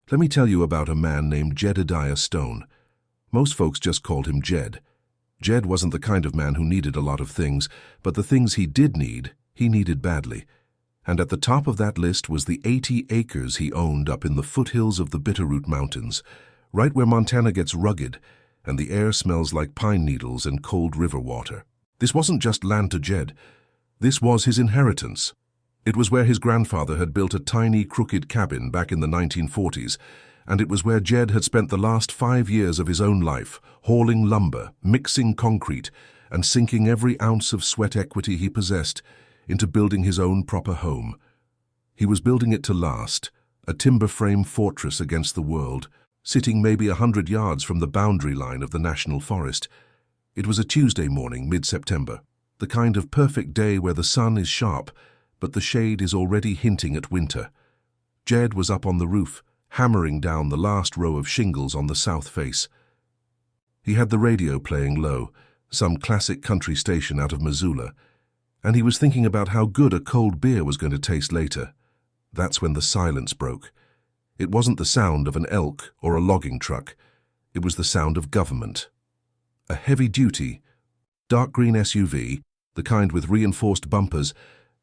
Let me tell you about a man named Jedediah Stone. Most folks just called him Jed. Jed wasn't the kind of man who needed a lot of things, but the things he did need, he needed badly. And at the top of that list was the 80 acres he owned up in the foothills of the Bitterroot Mountains, right where Montana gets rugged and the air smells like pine needles and cold river water. This wasn't just land to Jed. This was his inheritance. It was where his grandfather had built a tiny, crooked cabin back in the 1940s, and it was where Jed had spent the last 5 years of his own life, hauling lumber, mixing concrete, and sinking every ounce of sweat equity he possessed into building his own proper home. He was building it to last, a timber frame fortress against the world, sitting maybe 100 yards from the boundary line of the national forest. It was a Tuesday morning, mid-September, the kind of perfect day where the sun is sharp, but the shade is already hinting at winter. Jed was up on the roof, hammering down the last row of shingles on the south face. He had the radio playing low, some classic country station out of Missoula, and he was thinking about how good a cold beer was going to taste later. That's when the silence broke. It wasn't the sound of an elk or a logging truck. It was the sound of government. A heavy-duty, dark green SUV, the kind with reinforced bumpers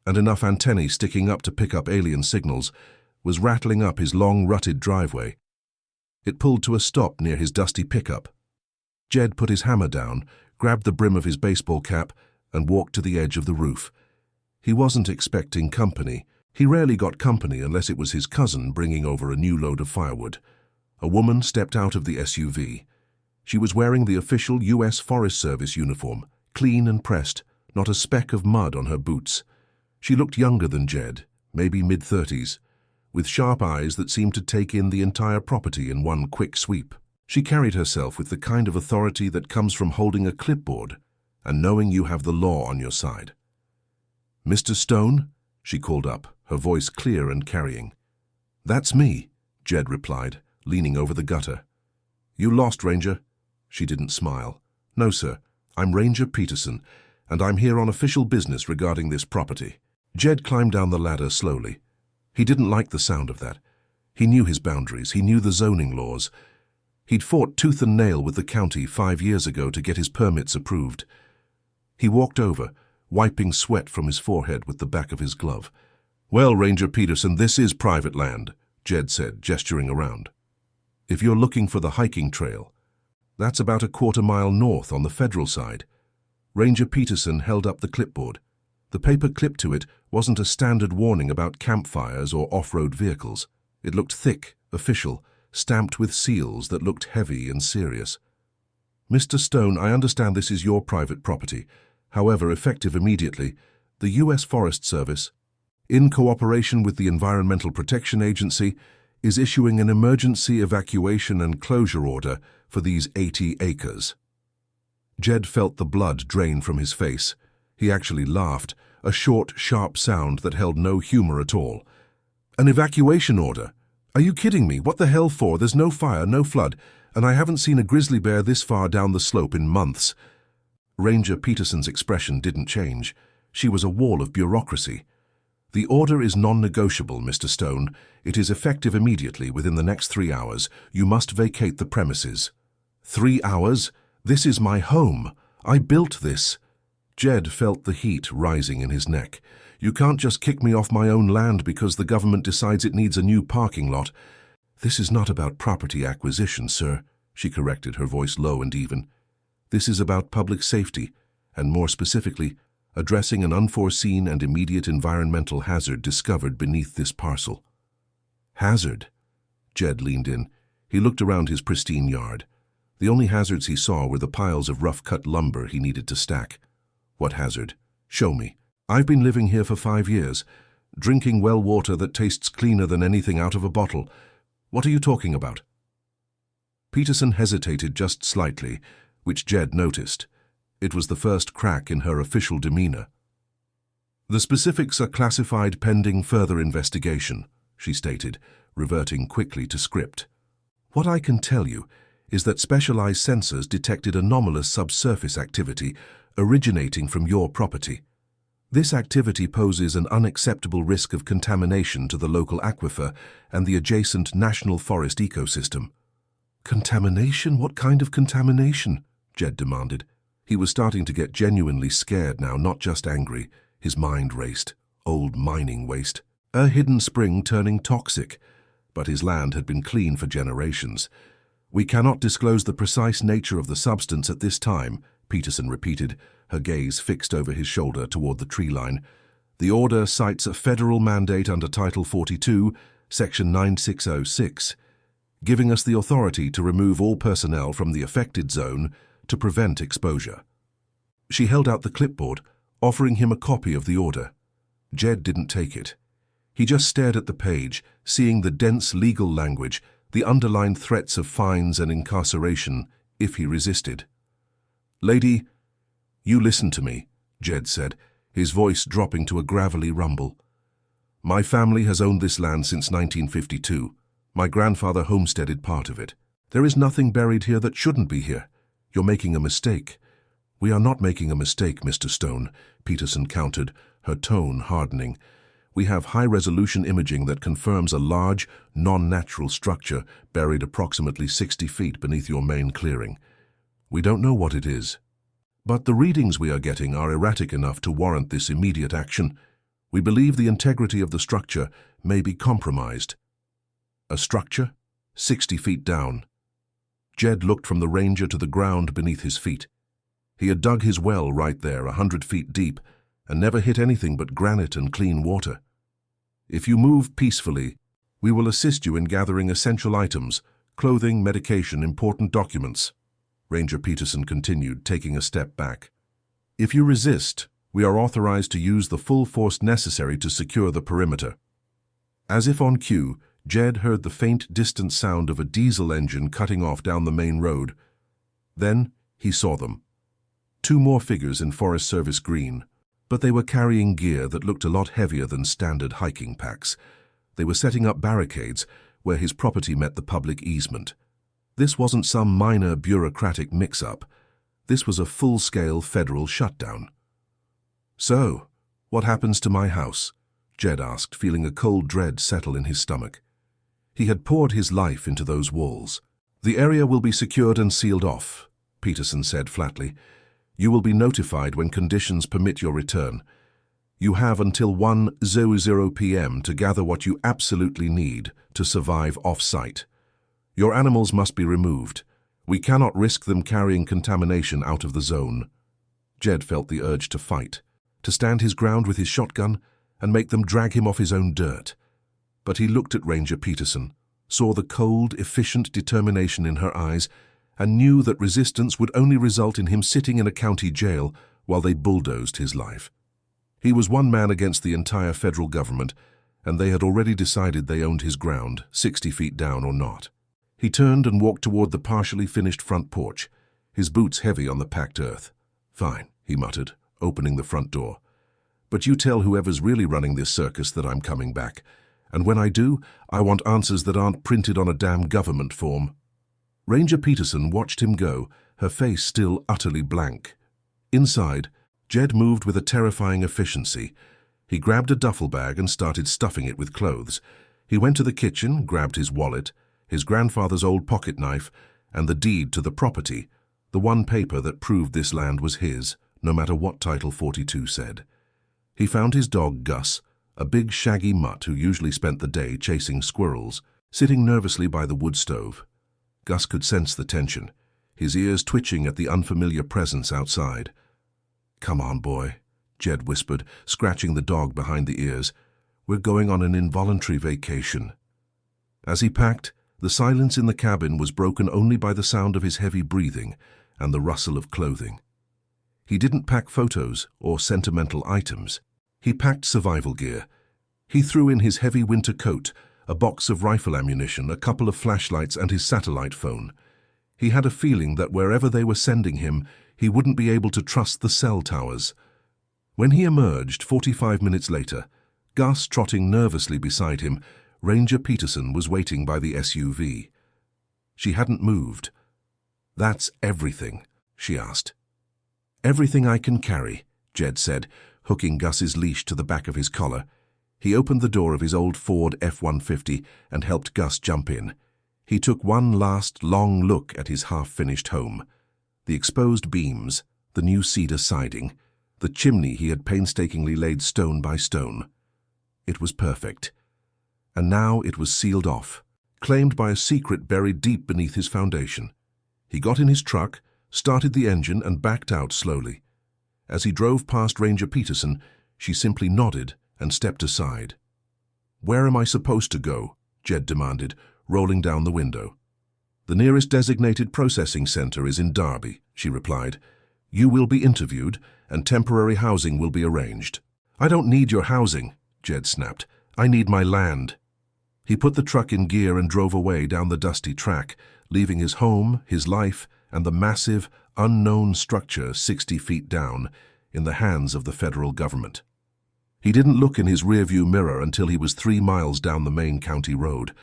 and enough antennae sticking up to pick up alien signals, was rattling up his long, rutted driveway. It pulled to a stop near his dusty pickup. Jed put his hammer down, grabbed the brim of his baseball cap, and walked to the edge of the roof. He wasn't expecting company. He rarely got company unless it was his cousin bringing over a new load of firewood. A woman stepped out of the SUV. She was wearing the official U.S. Forest Service uniform, clean and pressed, not a speck of mud on her boots. She looked younger than Jed, maybe mid-30s, with sharp eyes that seemed to take in the entire property in one quick sweep. She carried herself with the kind of authority that comes from holding a clipboard and knowing you have the law on your side. "Mr. Stone?" she called up, her voice clear and carrying. "That's me," Jed replied, leaning over the gutter. "You lost, Ranger?" She didn't smile. "No, sir. I'm Ranger Peterson, and I'm here on official business regarding this property." Jed climbed down the ladder slowly. He didn't like the sound of that. He knew his boundaries. He knew the zoning laws. He'd fought tooth and nail with the county 5 years ago to get his permits approved. He walked over, wiping sweat from his forehead with the back of his glove. "Well, Ranger Peterson, this is private land," Jed said, gesturing around. "If you're looking for the hiking trail, that's about a quarter-mile north on the federal side." Ranger Peterson held up the clipboard. The paper clipped to it wasn't a standard warning about campfires or off-road vehicles. It looked thick, official, stamped with seals that looked heavy and serious. "Mr. Stone, I understand this is your private property. However, effective immediately, the U.S. Forest Service, in cooperation with the Environmental Protection Agency, is issuing an emergency evacuation and closure order for these 80 acres. Jed felt the blood drain from his face. He actually laughed, a short, sharp sound that held no humor at all. "An evacuation order? Are you kidding me? What the hell for? There's no fire, no flood, and I haven't seen a grizzly bear this far down the slope in months." Ranger Peterson's expression didn't change. She was a wall of bureaucracy. "The order is non-negotiable, Mr. Stone. It is effective immediately within the next 3 hours. You must vacate the premises." 3 hours? This is my home. I built this. Jed felt the heat rising in his neck. "You can't just kick me off my own land because the government decides it needs a new parking lot." "This is not about property acquisition, sir," she corrected, her voice low and even. "This is about public safety, and more specifically, addressing an unforeseen and immediate environmental hazard discovered beneath this parcel." "Hazard?" Jed leaned in. He looked around his pristine yard. The only hazards he saw were the piles of rough-cut lumber he needed to stack. "What hazard? Show me. I've been living here for 5 years, drinking well water that tastes cleaner than anything out of a bottle. What are you talking about?" Peterson hesitated just slightly, which Jed noticed. It was the first crack in her official demeanor. "The specifics are classified pending further investigation," she stated, reverting quickly to script. "What I can tell you is that specialized sensors detected anomalous subsurface activity originating from your property. This activity poses an unacceptable risk of contamination to the local aquifer and the adjacent national forest ecosystem. Contamination? What kind of contamination? Jed demanded. He was starting to get genuinely scared now, not just angry. His mind raced. Old mining waste. A hidden spring turning toxic. But his land had been clean for generations. We cannot disclose the precise nature of the substance at this time, Peterson repeated, her gaze fixed over his shoulder toward the tree line. The order cites a federal mandate under Title 42, Section 9606, giving us the authority to remove all personnel from the affected zone to prevent exposure. She held out the clipboard, offering him a copy of the order. Jed didn't take it. He just stared at the page, seeing the dense legal language, the underlined threats of fines and incarceration if he resisted. "Lady, you listen to me," Jed said, his voice dropping to a gravelly rumble. "My family has owned this land since 1952. My grandfather homesteaded part of it. There is nothing buried here that shouldn't be here. You're making a mistake." "We are not making a mistake, Mr. Stone," Peterson countered, her tone hardening. "We have high-resolution imaging that confirms a large, non-natural structure buried approximately 60 feet beneath your main clearing. We don't know what it is. But the readings we are getting are erratic enough to warrant this immediate action. We believe the integrity of the structure may be compromised." "A structure? 60 feet down." Jed looked from the ranger to the ground beneath his feet. He had dug his well right there, 100 feet deep, and never hit anything but granite and clean water. "If you move peacefully, we will assist you in gathering essential items, clothing, medication, important documents," Ranger Peterson continued, taking a step back. "If you resist, we are authorized to use the full force necessary to secure the perimeter." As if on cue, Jed heard the faint, distant sound of a diesel engine cutting off down the main road. Then he saw them. 2 more figures in Forest Service green, but they were carrying gear that looked a lot heavier than standard hiking packs. They were setting up barricades where his property met the public easement. This wasn't some minor bureaucratic mix-up. This was a full-scale federal shutdown. "So, what happens to my house?" Jed asked, feeling a cold dread settle in his stomach. He had poured his life into those walls. "The area will be secured and sealed off," Peterson said flatly. "You will be notified when conditions permit your return. You have until 1:00 p.m. to gather what you absolutely need to survive off-site. Your animals must be removed. We cannot risk them carrying contamination out of the zone." Jed felt the urge to fight, to stand his ground with his shotgun and make them drag him off his own dirt. But he looked at Ranger Peterson, saw the cold, efficient determination in her eyes, and knew that resistance would only result in him sitting in a county jail while they bulldozed his life. He was one man against the entire federal government, and they had already decided they owned his ground, 60 feet down or not. He turned and walked toward the partially finished front porch, his boots heavy on the packed earth. "Fine," he muttered, opening the front door. "But you tell whoever's really running this circus that I'm coming back. And when I do, I want answers that aren't printed on a damn government form." Ranger Peterson watched him go, her face still utterly blank. Inside, Jed moved with a terrifying efficiency. He grabbed a duffel bag and started stuffing it with clothes. He went to the kitchen, grabbed his wallet, his grandfather's old pocket knife, and the deed to the property, the one paper that proved this land was his, no matter what Title 42 said. He found his dog Gus, a big shaggy mutt who usually spent the day chasing squirrels, sitting nervously by the wood stove. Gus could sense the tension, his ears twitching at the unfamiliar presence outside. "Come on, boy," Jed whispered, scratching the dog behind the ears. "We're going on an involuntary vacation." As he packed, the silence in the cabin was broken only by the sound of his heavy breathing and the rustle of clothing. He didn't pack photos or sentimental items. He packed survival gear. He threw in his heavy winter coat, a box of rifle ammunition, a couple of flashlights, and his satellite phone. He had a feeling that wherever they were sending him, he wouldn't be able to trust the cell towers. When he emerged 45 minutes later, Gus trotting nervously beside him, Ranger Peterson was waiting by the SUV. She hadn't moved. "That's everything?" she asked. "Everything I can carry," Jed said, hooking Gus's leash to the back of his collar. He opened the door of his old Ford F-150 and helped Gus jump in. He took one last, long look at his half-finished home. The exposed beams, the new cedar siding, the chimney he had painstakingly laid stone by stone. It was perfect. And now it was sealed off, claimed by a secret buried deep beneath his foundation. He got in his truck, started the engine, and backed out slowly. As he drove past Ranger Peterson, she simply nodded and stepped aside. "Where am I supposed to go?" Jed demanded, rolling down the window. "The nearest designated processing center is in Derby," she replied. "You will be interviewed, and temporary housing will be arranged." "I don't need your housing," Jed snapped. "I need my land." He put the truck in gear and drove away down the dusty track, leaving his home, his life, and the massive, unknown structure 60 feet down in the hands of the federal government. He didn't look in his rearview mirror until he was 3 miles down the main county road.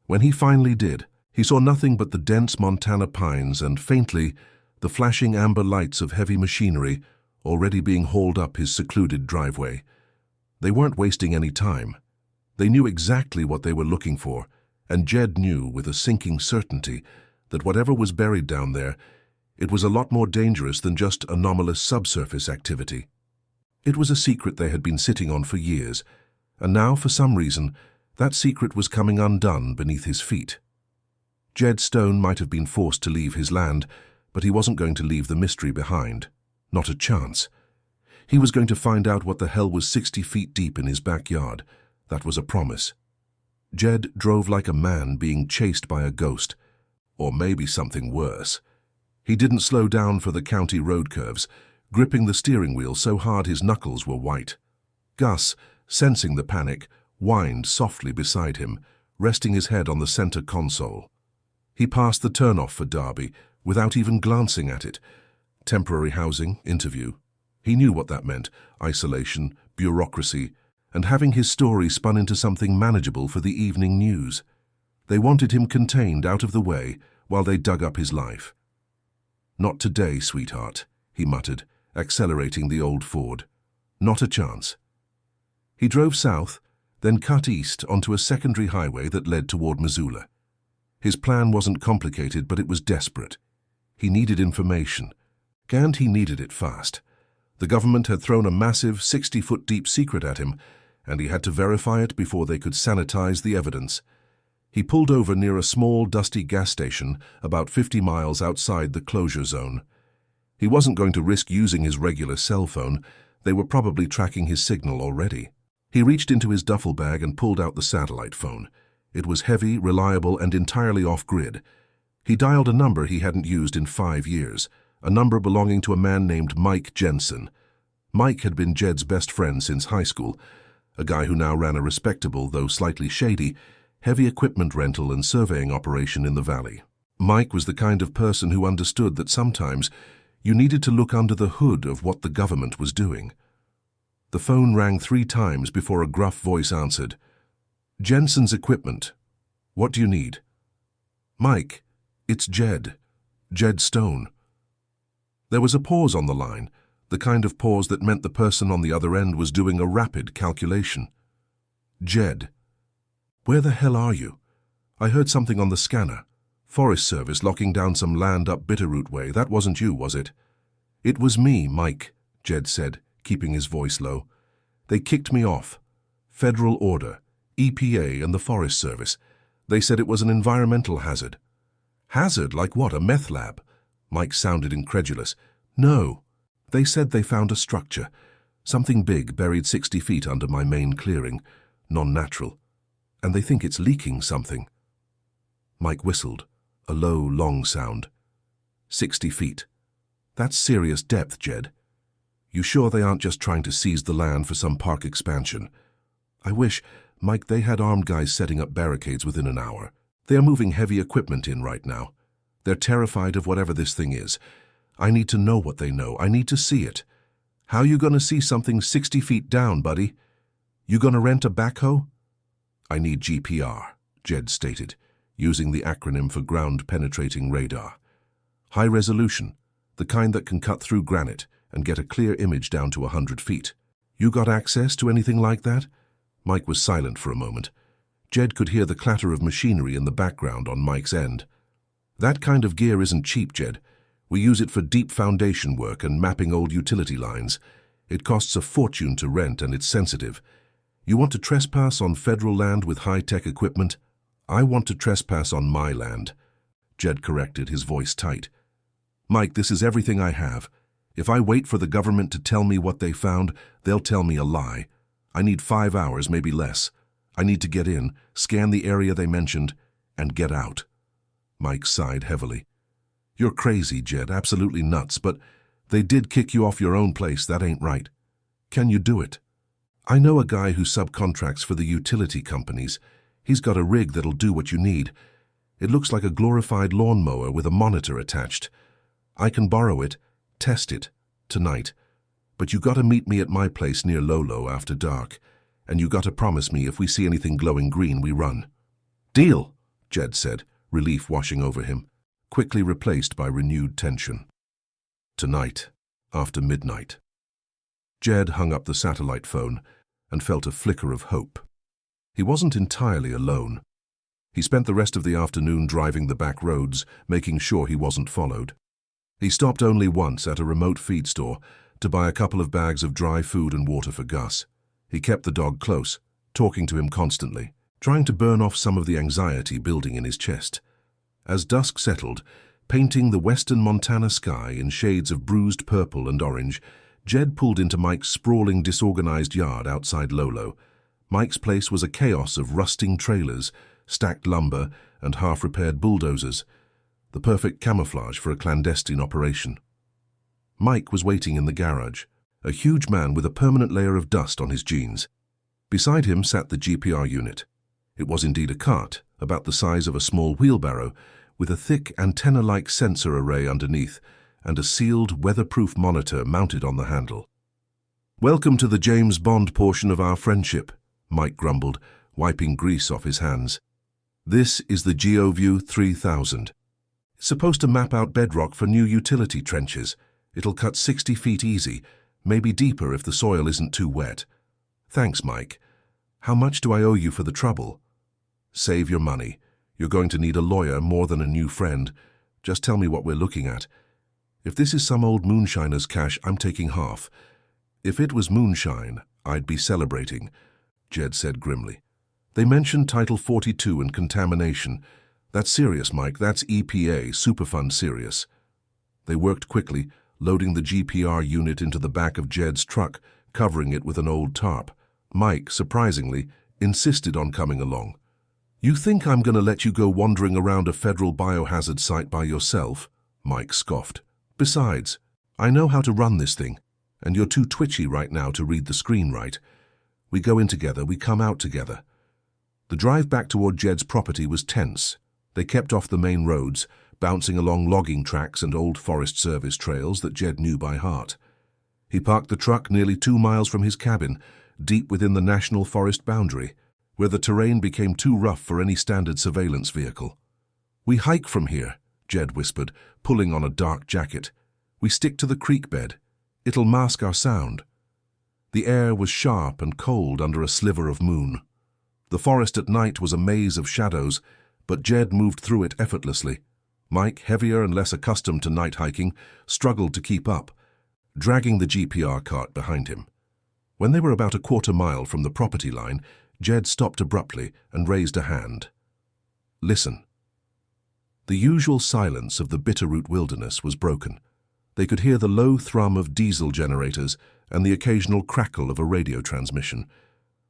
When he finally did, he saw nothing but the dense Montana pines and, faintly, the flashing amber lights of heavy machinery already being hauled up his secluded driveway. They weren't wasting any time. They knew exactly what they were looking for, and Jed knew with a sinking certainty that whatever was buried down there, it was a lot more dangerous than just anomalous subsurface activity. It was a secret they had been sitting on for years, and now, for some reason, that secret was coming undone beneath his feet. Jed Stone might have been forced to leave his land, but he wasn't going to leave the mystery behind. Not a chance. He was going to find out what the hell was 60 feet deep in his backyard. That was a promise. Jed drove like a man being chased by a ghost, or maybe something worse. He didn't slow down for the county road curves, gripping the steering wheel so hard his knuckles were white. Gus, sensing the panic, whined softly beside him, resting his head on the center console. He passed the turnoff for Derby without even glancing at it. Temporary housing, interview. He knew what that meant: isolation, bureaucracy, and having his story spun into something manageable for the evening news. They wanted him contained out of the way while they dug up his life. "Not today, sweetheart," he muttered, accelerating the old Ford. "Not a chance." He drove south, then cut east onto a secondary highway that led toward Missoula. His plan wasn't complicated, but it was desperate. He needed information, and he needed it fast. The government had thrown a massive 60-foot-deep secret at him, and he had to verify it before they could sanitize the evidence. He pulled over near a small, dusty gas station about 50 miles outside the closure zone. He wasn't going to risk using his regular cell phone. They were probably tracking his signal already. He reached into his duffel bag and pulled out the satellite phone. It was heavy, reliable, and entirely off-grid. He dialed a number he hadn't used in 5 years, a number belonging to a man named Mike Jensen. Mike had been Jed's best friend since high school, a guy who now ran a respectable, though slightly shady, heavy equipment rental and surveying operation in the valley. Mike was the kind of person who understood that sometimes you needed to look under the hood of what the government was doing. The phone rang 3 times before a gruff voice answered. "Jensen's equipment. What do you need?" "Mike, it's Jed. Jed Stone." There was a pause on the line, the kind of pause that meant the person on the other end was doing a rapid calculation. "Jed, where the hell are you? I heard something on the scanner. Forest Service locking down some land up Bitterroot Way. That wasn't you, was it?" "It was me, Mike," Jed said, keeping his voice low. "They kicked me off. Federal order, EPA and the Forest Service. They said it was an environmental hazard." "Hazard? Like what, a meth lab?" Mike sounded incredulous. "No. They said they found a structure, something big buried 60 feet under my main clearing, non-natural, and they think it's leaking something." Mike whistled, a low, long sound. 60 feet. That's serious depth, Jed. You sure they aren't just trying to seize the land for some park expansion? I wish, Mike, they had armed guys setting up barricades within an hour. They are moving heavy equipment in right now. They're terrified of whatever this thing is. I need to know what they know. I need to see it. How you gonna see something 60 feet down, buddy? You gonna rent a backhoe? "I need GPR, Jed stated, using the acronym for ground-penetrating radar. High resolution, the kind that can cut through granite and get a clear image down to 100 feet. You got access to anything like that? Mike was silent for a moment. Jed could hear the clatter of machinery in the background on Mike's end. That kind of gear isn't cheap, Jed. We use it for deep foundation work and mapping old utility lines. It costs a fortune to rent and it's sensitive. You want to trespass on federal land with high-tech equipment? I want to trespass on my land. Jed corrected, his voice tight. Mike, this is everything I have. If I wait for the government to tell me what they found, they'll tell me a lie. I need 5 hours, maybe less. I need to get in, scan the area they mentioned, and get out. Mike sighed heavily. You're crazy, Jed, absolutely nuts, but they did kick you off your own place, that ain't right. Can you do it? I know a guy who subcontracts for the utility companies. He's got a rig that'll do what you need. It looks like a glorified lawnmower with a monitor attached. I can borrow it, test it, tonight. But you gotta meet me at my place near Lolo after dark, and you gotta promise me if we see anything glowing green, we run. Deal, Jed said, relief washing over him, quickly replaced by renewed tension. Tonight, after midnight. Jed hung up the satellite phone and felt a flicker of hope. He wasn't entirely alone. He spent the rest of the afternoon driving the back roads, making sure he wasn't followed. He stopped only once at a remote feed store to buy a couple of bags of dry food and water for Gus. He kept the dog close, talking to him constantly, trying to burn off some of the anxiety building in his chest. As dusk settled, painting the western Montana sky in shades of bruised purple and orange, Jed pulled into Mike's sprawling, disorganized yard outside Lolo. Mike's place was a chaos of rusting trailers, stacked lumber, and half-repaired bulldozers, the perfect camouflage for a clandestine operation. Mike was waiting in the garage, a huge man with a permanent layer of dust on his jeans. Beside him sat the GPR unit. It was indeed a cart, about the size of a small wheelbarrow, with a thick antenna-like sensor array underneath and a sealed, weatherproof monitor mounted on the handle. "Welcome to the James Bond portion of our friendship," Mike grumbled, wiping grease off his hands. "This is the GeoView 3000. It's supposed to map out bedrock for new utility trenches. It'll cut 60 feet easy, maybe deeper if the soil isn't too wet. Thanks, Mike. How much do I owe you for the trouble?" "Save your money. You're going to need a lawyer more than a new friend. Just tell me what we're looking at. If this is some old moonshiner's cache, I'm taking half. If it was moonshine, I'd be celebrating," Jed said grimly. "They mentioned Title 42 and contamination. That's serious, Mike. That's EPA, Superfund serious." They worked quickly, loading the GPR unit into the back of Jed's truck, covering it with an old tarp. Mike, surprisingly, insisted on coming along. "You think I'm going to let you go wandering around a federal biohazard site by yourself?" Mike scoffed. "Besides, I know how to run this thing, and you're too twitchy right now to read the screen right. We go in together, we come out together." The drive back toward Jed's property was tense. They kept off the main roads, bouncing along logging tracks and old Forest Service trails that Jed knew by heart. He parked the truck nearly 2 miles from his cabin, deep within the National Forest boundary, where the terrain became too rough for any standard surveillance vehicle. "We hike from here," Jed whispered, pulling on a dark jacket. "We stick to the creek bed. It'll mask our sound." The air was sharp and cold under a sliver of moon. The forest at night was a maze of shadows, but Jed moved through it effortlessly. Mike, heavier and less accustomed to night hiking, struggled to keep up, dragging the GPR cart behind him. When they were about a quarter-mile from the property line, Jed stopped abruptly and raised a hand. "Listen." The usual silence of the Bitterroot wilderness was broken. They could hear the low thrum of diesel generators and the occasional crackle of a radio transmission.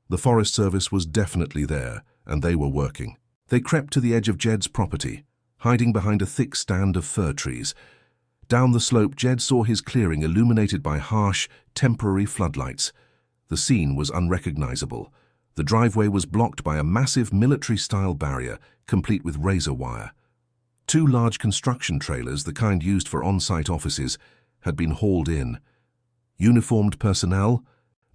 The Forest Service was definitely there, and they were working. They crept to the edge of Jed's property, hiding behind a thick stand of fir trees. Down the slope, Jed saw his clearing illuminated by harsh, temporary floodlights. The scene was unrecognizable. The driveway was blocked by a massive military-style barrier, complete with razor wire. 2 large construction trailers, the kind used for on-site offices, had been hauled in. Uniformed personnel,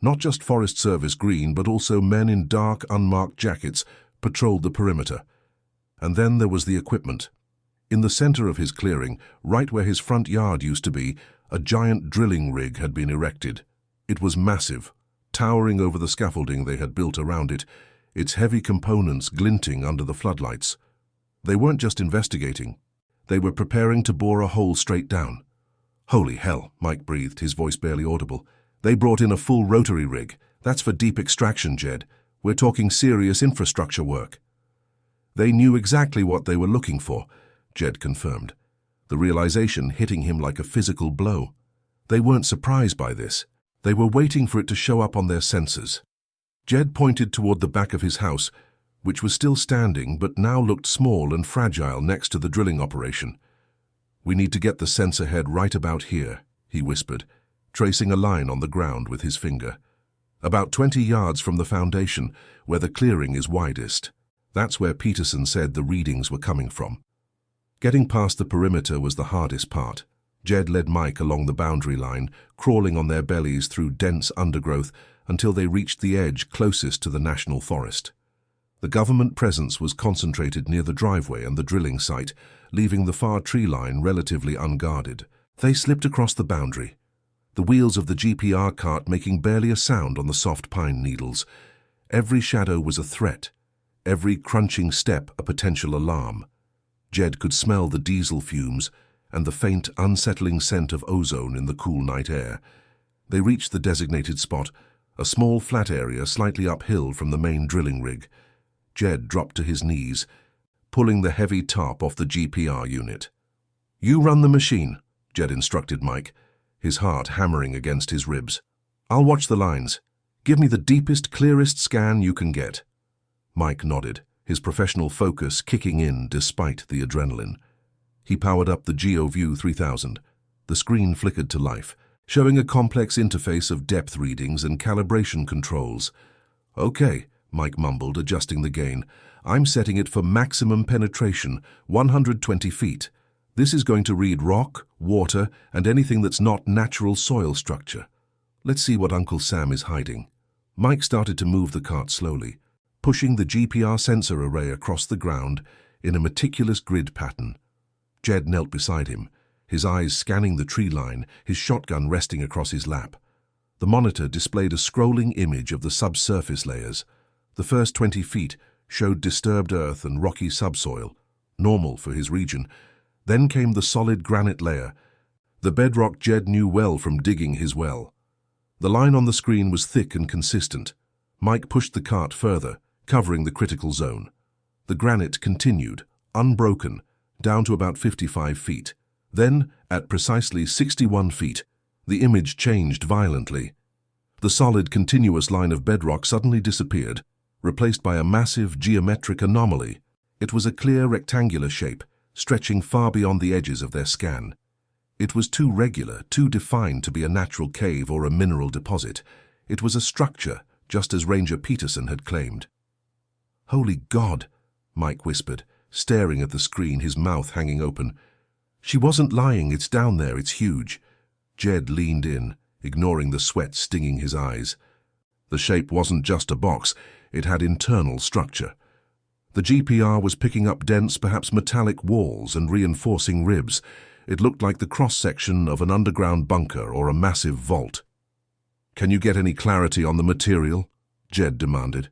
not just Forest Service green, but also men in dark, unmarked jackets, patrolled the perimeter. And then there was the equipment. In the center of his clearing, right where his front yard used to be, a giant drilling rig had been erected. It was massive, towering over the scaffolding they had built around it, its heavy components glinting under the floodlights. They weren't just investigating. They were preparing to bore a hole straight down. "Holy hell," Mike breathed, his voice barely audible. "They brought in a full rotary rig. That's for deep extraction, Jed. We're talking serious infrastructure work." "They knew exactly what they were looking for," Jed confirmed, the realization hitting him like a physical blow. They weren't surprised by this. They were waiting for it to show up on their sensors. Jed pointed toward the back of his house, which was still standing but now looked small and fragile next to the drilling operation. "We need to get the sensor head right about here," he whispered, tracing a line on the ground with his finger. "About 20 yards from the foundation, where the clearing is widest. That's where Peterson said the readings were coming from." Getting past the perimeter was the hardest part. Jed led Mike along the boundary line, crawling on their bellies through dense undergrowth until they reached the edge closest to the national forest. The government presence was concentrated near the driveway and the drilling site, leaving the far tree line relatively unguarded. They slipped across the boundary, the wheels of the GPR cart making barely a sound on the soft pine needles. Every shadow was a threat, every crunching step a potential alarm. Jed could smell the diesel fumes and the faint, unsettling scent of ozone in the cool night air. They reached the designated spot, a small flat area slightly uphill from the main drilling rig. Jed dropped to his knees, pulling the heavy top off the GPR unit. "You run the machine," Jed instructed Mike, his heart hammering against his ribs. "I'll watch the lines. Give me the deepest, clearest scan you can get." Mike nodded, his professional focus kicking in despite the adrenaline. He powered up the GeoView 3000. The screen flickered to life, showing a complex interface of depth readings and calibration controls. "Okay," Mike mumbled, adjusting the gain. "I'm setting it for maximum penetration, 120 feet. This is going to read rock, water, and anything that's not natural soil structure. Let's see what Uncle Sam is hiding." Mike started to move the cart slowly, pushing the GPR sensor array across the ground in a meticulous grid pattern. Jed knelt beside him, his eyes scanning the tree line, his shotgun resting across his lap. The monitor displayed a scrolling image of the subsurface layers. The first 20 feet showed disturbed earth and rocky subsoil, normal for his region. Then came the solid granite layer, the bedrock Jed knew well from digging his well. The line on the screen was thick and consistent. Mike pushed the cart further, covering the critical zone. The granite continued, unbroken, down to about 55 feet. Then, at precisely 61 feet, the image changed violently. The solid, continuous line of bedrock suddenly disappeared, replaced by a massive geometric anomaly. It was a clear rectangular shape, stretching far beyond the edges of their scan. It was too regular, too defined to be a natural cave or a mineral deposit. It was a structure, just as Ranger Peterson had claimed. "Holy God," Mike whispered, staring at the screen, his mouth hanging open. "She wasn't lying, it's down there, it's huge." Jed leaned in, ignoring the sweat stinging his eyes. The shape wasn't just a box, it had internal structure. The GPR was picking up dense, perhaps metallic walls and reinforcing ribs. It looked like the cross-section of an underground bunker or a massive vault. "Can you get any clarity on the material?" Jed demanded.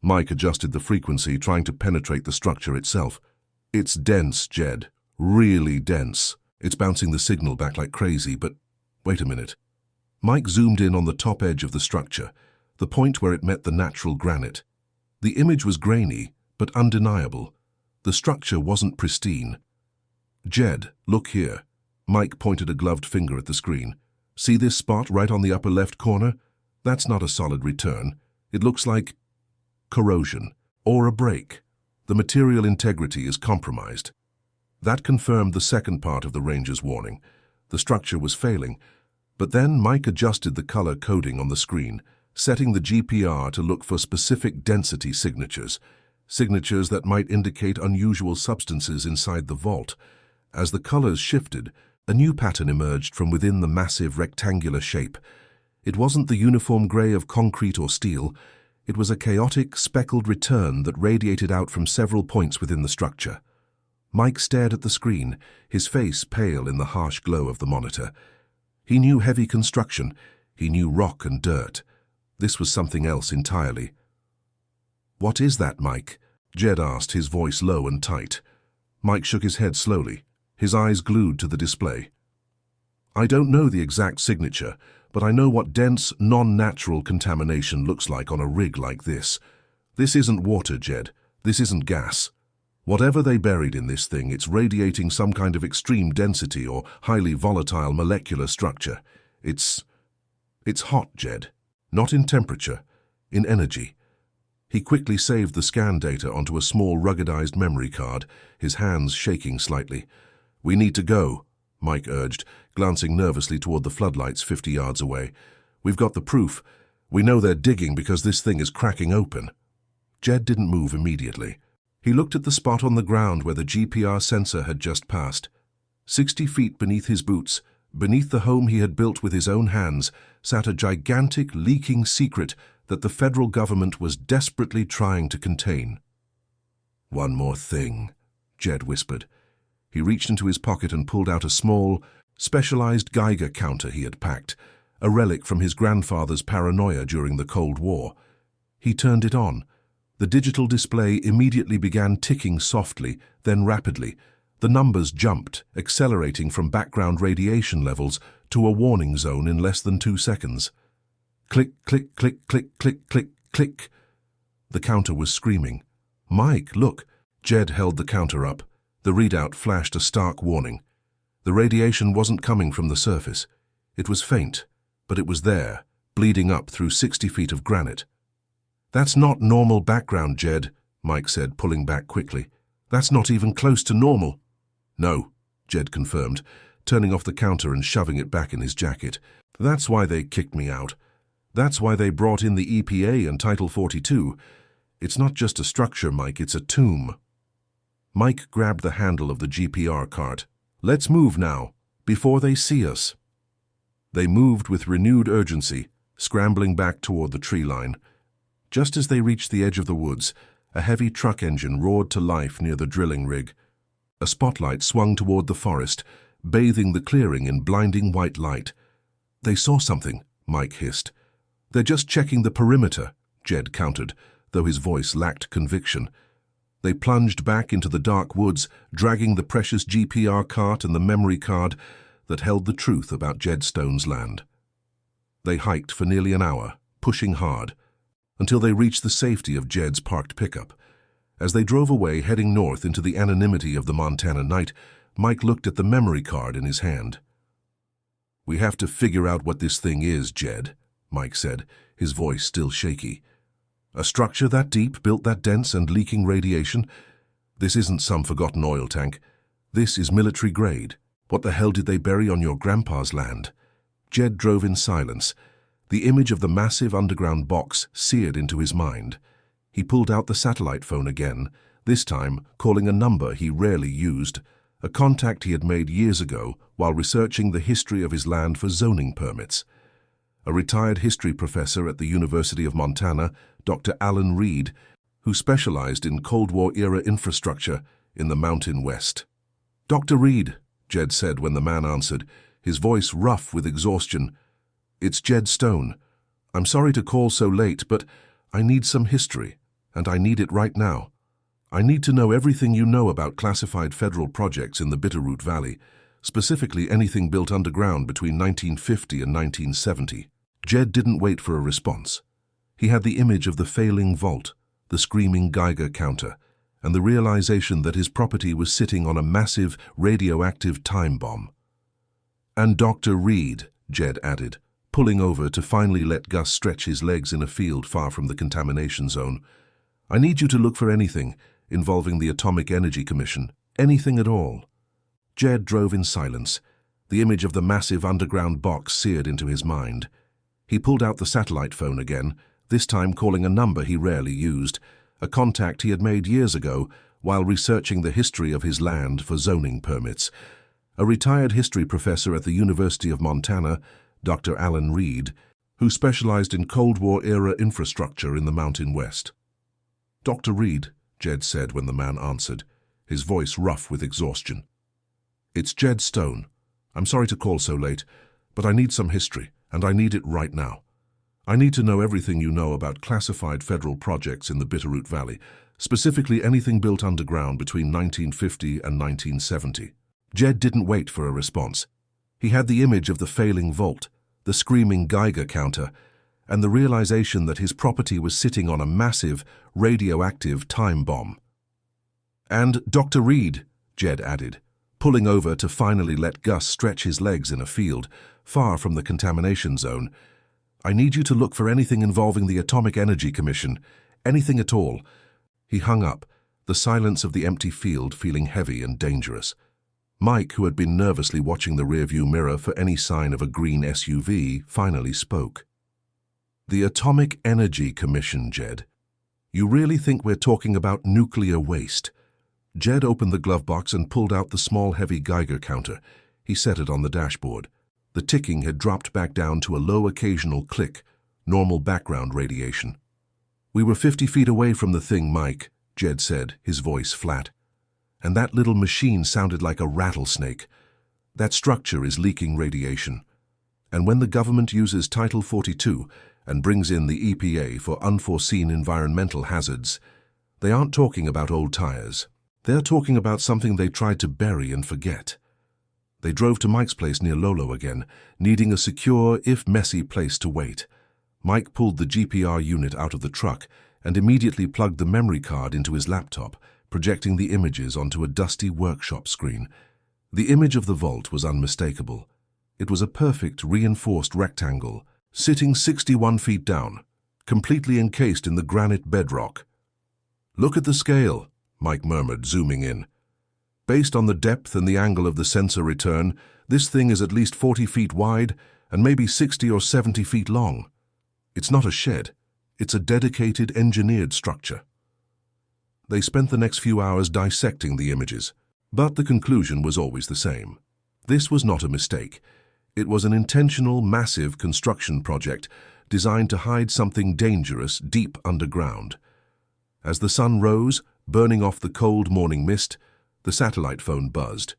Mike adjusted the frequency, trying to penetrate the structure itself. "It's dense, Jed. Really dense. It's bouncing the signal back like crazy, but wait a minute." Mike zoomed in on the top edge of the structure, the point where it met the natural granite. The image was grainy, but undeniable. The structure wasn't pristine. "Jed, look here." Mike pointed a gloved finger at the screen. "See this spot right on the upper left corner? That's not a solid return. It looks like corrosion or a break. The material integrity is compromised." That confirmed the second part of the ranger's warning. The structure was failing. But then Mike adjusted the color coding on the screen, setting the GPR to look for specific density signatures, signatures that might indicate unusual substances inside the vault. As the colors shifted, a new pattern emerged from within the massive rectangular shape. It wasn't the uniform gray of concrete or steel. It was a chaotic, speckled return that radiated out from several points within the structure. Mike stared at the screen, his face pale in the harsh glow of the monitor. He knew heavy construction. He knew rock and dirt. This was something else entirely. "What is that, Mike?" Jed asked, his voice low and tight. Mike shook his head slowly, his eyes glued to the display. "I don't know the exact signature, but I know what dense, non-natural contamination looks like on a rig like this. This isn't water, Jed. This isn't gas. Whatever they buried in this thing, it's radiating some kind of extreme density or highly volatile molecular structure. It's hot, Jed. Not in temperature, in energy." He quickly saved the scan data onto a small ruggedized memory card, his hands shaking slightly. "We need to go," Mike urged, glancing nervously toward the floodlights 50 yards away. "We've got the proof. We know they're digging because this thing is cracking open." Jed didn't move immediately. He looked at the spot on the ground where the GPR sensor had just passed. 60 feet beneath his boots, beneath the home he had built with his own hands, sat a gigantic, leaking secret that the federal government was desperately trying to contain. "One more thing," Jed whispered. He reached into his pocket and pulled out a small, specialized Geiger counter he had packed, a relic from his grandfather's paranoia during the Cold War. He turned it on. The digital display immediately began ticking softly, then rapidly. The numbers jumped, accelerating from background radiation levels to a warning zone in less than 2 seconds. Click, click, click, click, click, click, click. The counter was screaming. "Mike, look!" Jed held the counter up. The readout flashed a stark warning. The radiation wasn't coming from the surface. It was faint, but it was there, bleeding up through 60 feet of granite. "That's not normal background, Jed," Mike said, pulling back quickly. "That's not even close to normal." "No," Jed confirmed, turning off the counter and shoving it back in his jacket. "That's why they kicked me out. That's why they brought in the EPA and Title 42. It's not just a structure, Mike, it's a tomb." Mike grabbed the handle of the GPR cart. "Let's move now, before they see us." They moved with renewed urgency, scrambling back toward the tree line. Just as they reached the edge of the woods, a heavy truck engine roared to life near the drilling rig. A spotlight swung toward the forest, bathing the clearing in blinding white light. "They saw something," Mike hissed. "They're just checking the perimeter," Jed countered, though his voice lacked conviction. They plunged back into the dark woods, dragging the precious GPR cart and the memory card that held the truth about Jed Stone's land. They hiked for nearly an hour, pushing hard, until they reached the safety of Jed's parked pickup. As they drove away, heading north into the anonymity of the Montana night, Mike looked at the memory card in his hand. "We have to figure out what this thing is, Jed," Mike said, his voice still shaky. "A structure that deep, built that dense and leaking radiation? This isn't some forgotten oil tank. This is military grade. What the hell did they bury on your grandpa's land?" Jed drove in silence. The image of the massive underground box seared into his mind. He pulled out the satellite phone again, this time calling a number he rarely used, a contact he had made years ago while researching the history of his land for zoning permits. A retired history professor at the University of Montana, Dr. Alan Reed, who specialized in Cold War-era infrastructure in the Mountain West. "Dr. Reed," Jed said when the man answered, his voice rough with exhaustion. "It's Jed Stone. I'm sorry to call so late, but I need some history, and I need it right now. I need to know everything you know about classified federal projects in the Bitterroot Valley, specifically anything built underground between 1950 and 1970. Jed didn't wait for a response. He had the image of the failing vault, the screaming Geiger counter, and the realization that his property was sitting on a massive radioactive time bomb. "And Dr. Reed," Jed added, pulling over to finally let Gus stretch his legs in a field far from the contamination zone. "I need you to look for anything involving the Atomic Energy Commission, anything at all." Jed drove in silence, the image of the massive underground box seared into his mind. He pulled out the satellite phone again, this time calling a number he rarely used, a contact he had made years ago while researching the history of his land for zoning permits. A retired history professor at the University of Montana, Dr. Alan Reed, who specialized in Cold War-era infrastructure in the Mountain West. "Dr. Reed," Jed said when the man answered, his voice rough with exhaustion. "It's Jed Stone. I'm sorry to call so late, but I need some history, and I need it right now. I need to know everything you know about classified federal projects in the Bitterroot Valley, specifically anything built underground between 1950 and 1970. Jed didn't wait for a response. He had the image of the failing vault, the screaming Geiger counter, and the realization that his property was sitting on a massive, radioactive time bomb. "And Dr. Reed," Jed added, pulling over to finally let Gus stretch his legs in a field, far from the contamination zone. "I need you to look for anything involving the Atomic Energy Commission, anything at all." He hung up, the silence of the empty field feeling heavy and dangerous. Mike, who had been nervously watching the rearview mirror for any sign of a green SUV, finally spoke. "The Atomic Energy Commission, Jed. You really think we're talking about nuclear waste?" Jed opened the glove box and pulled out the small, heavy Geiger counter. He set it on the dashboard. The ticking had dropped back down to a low occasional click, normal background radiation. "We were 50 feet away from the thing, Mike," Jed said, his voice flat. "And that little machine sounded like a rattlesnake. That structure is leaking radiation. And when the government uses Title 42 and brings in the EPA for unforeseen environmental hazards, they aren't talking about old tires. They're talking about something they tried to bury and forget." They drove to Mike's place near Lolo again, needing a secure, if messy, place to wait. Mike pulled the GPR unit out of the truck and immediately plugged the memory card into his laptop, projecting the images onto a dusty workshop screen. The image of the vault was unmistakable. It was a perfect, reinforced rectangle, sitting 61 feet down, completely encased in the granite bedrock. "Look at the scale," Mike murmured, zooming in. "Based on the depth and the angle of the sensor return, this thing is at least 40 feet wide and maybe 60 or 70 feet long. It's not a shed. It's a dedicated, engineered structure." They spent the next few hours dissecting the images, but the conclusion was always the same. This was not a mistake. It was an intentional, massive construction project designed to hide something dangerous deep underground. As the sun rose, burning off the cold morning mist, the satellite phone buzzed.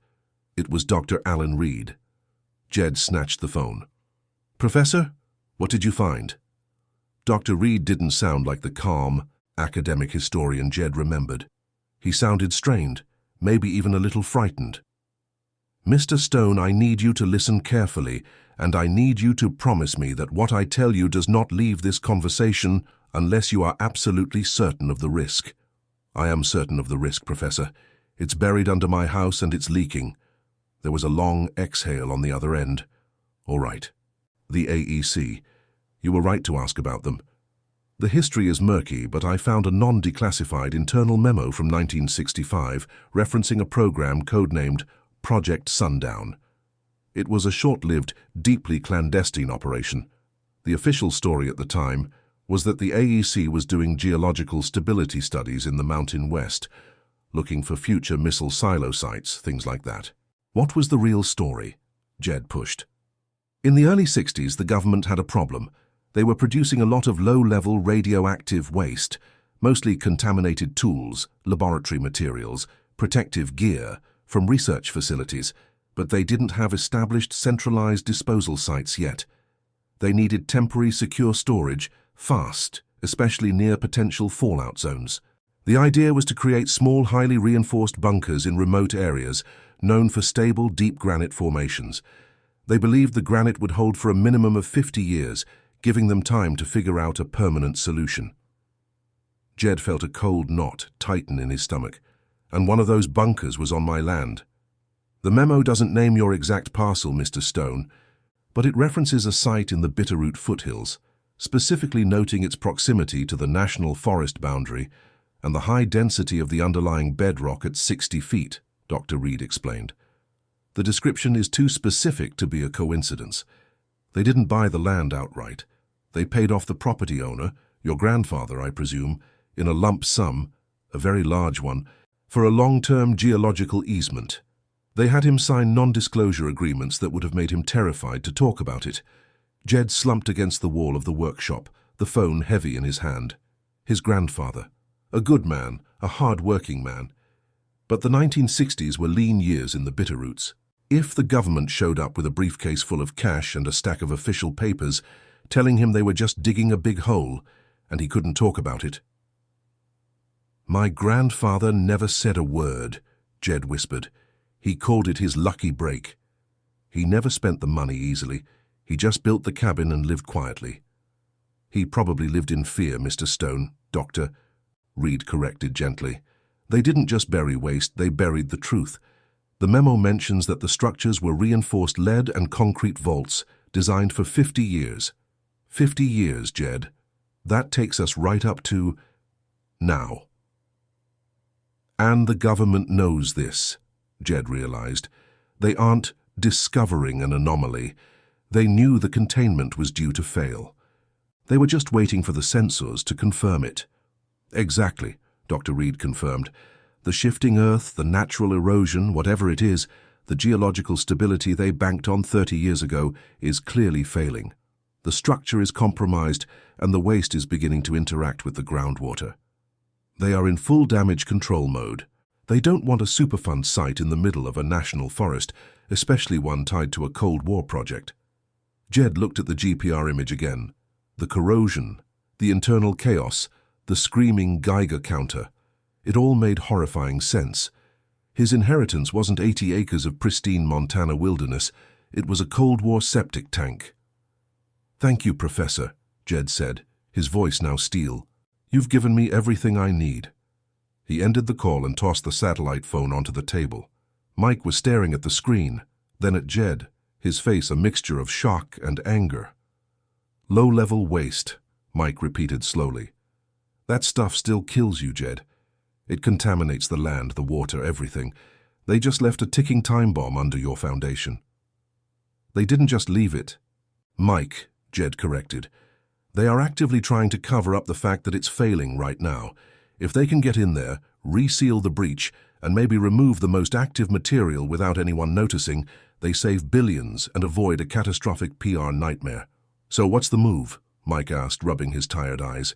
It was Dr. Alan Reed. Jed snatched the phone. "Professor, what did you find?" Dr. Reed didn't sound like the calm, academic historian Jed remembered. He sounded strained, maybe even a little frightened. "Mr. Stone, I need you to listen carefully, and I need you to promise me that what I tell you does not leave this conversation unless you are absolutely certain of the risk." "I am certain of the risk, Professor. It's buried under my house and it's leaking." There was a long exhale on the other end. "All right. The AEC. You were right to ask about them. The history is murky, but I found a non-declassified internal memo from 1965 referencing a program codenamed Project Sundown. It was a short-lived, deeply clandestine operation. The official story at the time was that the AEC was doing geological stability studies in the Mountain West, looking for future missile silo sites, things like that. What was the real story? Jed pushed. In the early 60s, the government had a problem. They were producing a lot of low-level radioactive waste, mostly contaminated tools, laboratory materials, protective gear, from research facilities, but they didn't have established centralized disposal sites yet. They needed temporary secure storage, fast, especially near potential fallout zones. The idea was to create small, highly reinforced bunkers in remote areas, known for stable, deep granite formations. They believed the granite would hold for a minimum of 50 years, giving them time to figure out a permanent solution. Jed felt a cold knot tighten in his stomach, and one of those bunkers was on my land. The memo doesn't name your exact parcel, Mr. Stone, but it references a site in the Bitterroot foothills, specifically noting its proximity to the national forest boundary and the high density of the underlying bedrock at 60 feet, Dr. Reed explained. The description is too specific to be a coincidence. They didn't buy the land outright. They paid off the property owner, your grandfather, I presume, in a lump sum, a very large one, for a long-term geological easement. They had him sign non-disclosure agreements that would have made him terrified to talk about it. Jed slumped against the wall of the workshop, the phone heavy in his hand. His grandfather. A good man, a hard-working man. But the 1960s were lean years in the Bitterroots. If the government showed up with a briefcase full of cash and a stack of official papers, telling him they were just digging a big hole, and he couldn't talk about it. "My grandfather never said a word," Jed whispered. "He called it his lucky break. He never spent the money easily. He just built the cabin and lived quietly." "He probably lived in fear, Mr. Stone, Doctor," Reed corrected gently. "They didn't just bury waste, they buried the truth. The memo mentions that the structures were reinforced lead and concrete vaults, designed for 50 years. 50 years, Jed. That takes us right up to now." And the government knows this, Jed realized. They aren't discovering an anomaly. They knew the containment was due to fail. They were just waiting for the sensors to confirm it. "Exactly," Dr. Reed confirmed. "The shifting earth, the natural erosion, whatever it is, the geological stability they banked on 30 years ago is clearly failing. The structure is compromised, and the waste is beginning to interact with the groundwater. They are in full damage control mode. They don't want a Superfund site in the middle of a national forest, especially one tied to a Cold War project." Jed looked at the GPR image again. The corrosion, the internal chaos, the screaming Geiger counter. It all made horrifying sense. His inheritance wasn't 80 acres of pristine Montana wilderness. It was a Cold War septic tank. "Thank you, Professor," Jed said, his voice now steel. "You've given me everything I need." He ended the call and tossed the satellite phone onto the table. Mike was staring at the screen, then at Jed, his face a mixture of shock and anger. "Low-level waste," Mike repeated slowly. "That stuff still kills you, Jed. It contaminates the land, the water, everything. They just left a ticking time bomb under your foundation." "They didn't just leave it." "Mike," Jed corrected. "They are actively trying to cover up the fact that it's failing right now. If they can get in there, reseal the breach, and maybe remove the most active material without anyone noticing, they save billions and avoid a catastrophic PR nightmare." "So what's the move?" Mike asked, rubbing his tired eyes.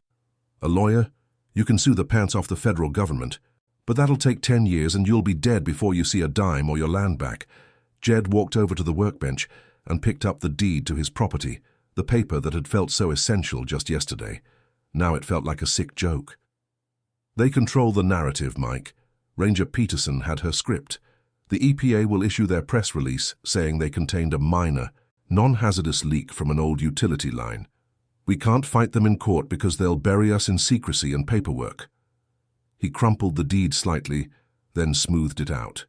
"A lawyer? You can sue the pants off the federal government. But that'll take 10 years and you'll be dead before you see a dime or your land back." Jed walked over to the workbench and picked up the deed to his property, the paper that had felt so essential just yesterday. Now it felt like a sick joke. "They control the narrative, Mike. Ranger Peterson had her script. The EPA will issue their press release saying they contained a minor, non-hazardous leak from an old utility line. We can't fight them in court because they'll bury us in secrecy and paperwork." He crumpled the deed slightly, then smoothed it out.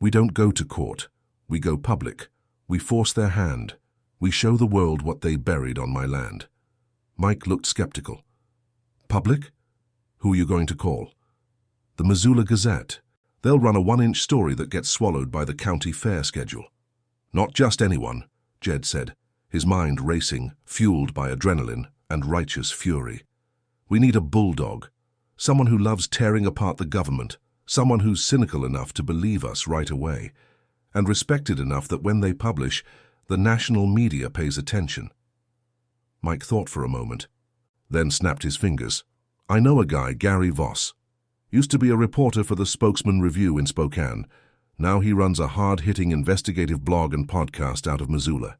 "We don't go to court. We go public. We force their hand. We show the world what they buried on my land." Mike looked skeptical. "Public? Who are you going to call?" "The Missoula Gazette. They'll run a 1-inch story that gets swallowed by the county fair schedule." "Not just anyone," Jed said, his mind racing, fueled by adrenaline and righteous fury. "We need a bulldog, someone who loves tearing apart the government, someone who's cynical enough to believe us right away, and respected enough that when they publish, the national media pays attention." Mike thought for a moment, then snapped his fingers. "I know a guy, Gary Voss. Used to be a reporter for the Spokesman Review in Spokane. Now he runs a hard-hitting investigative blog and podcast out of Missoula.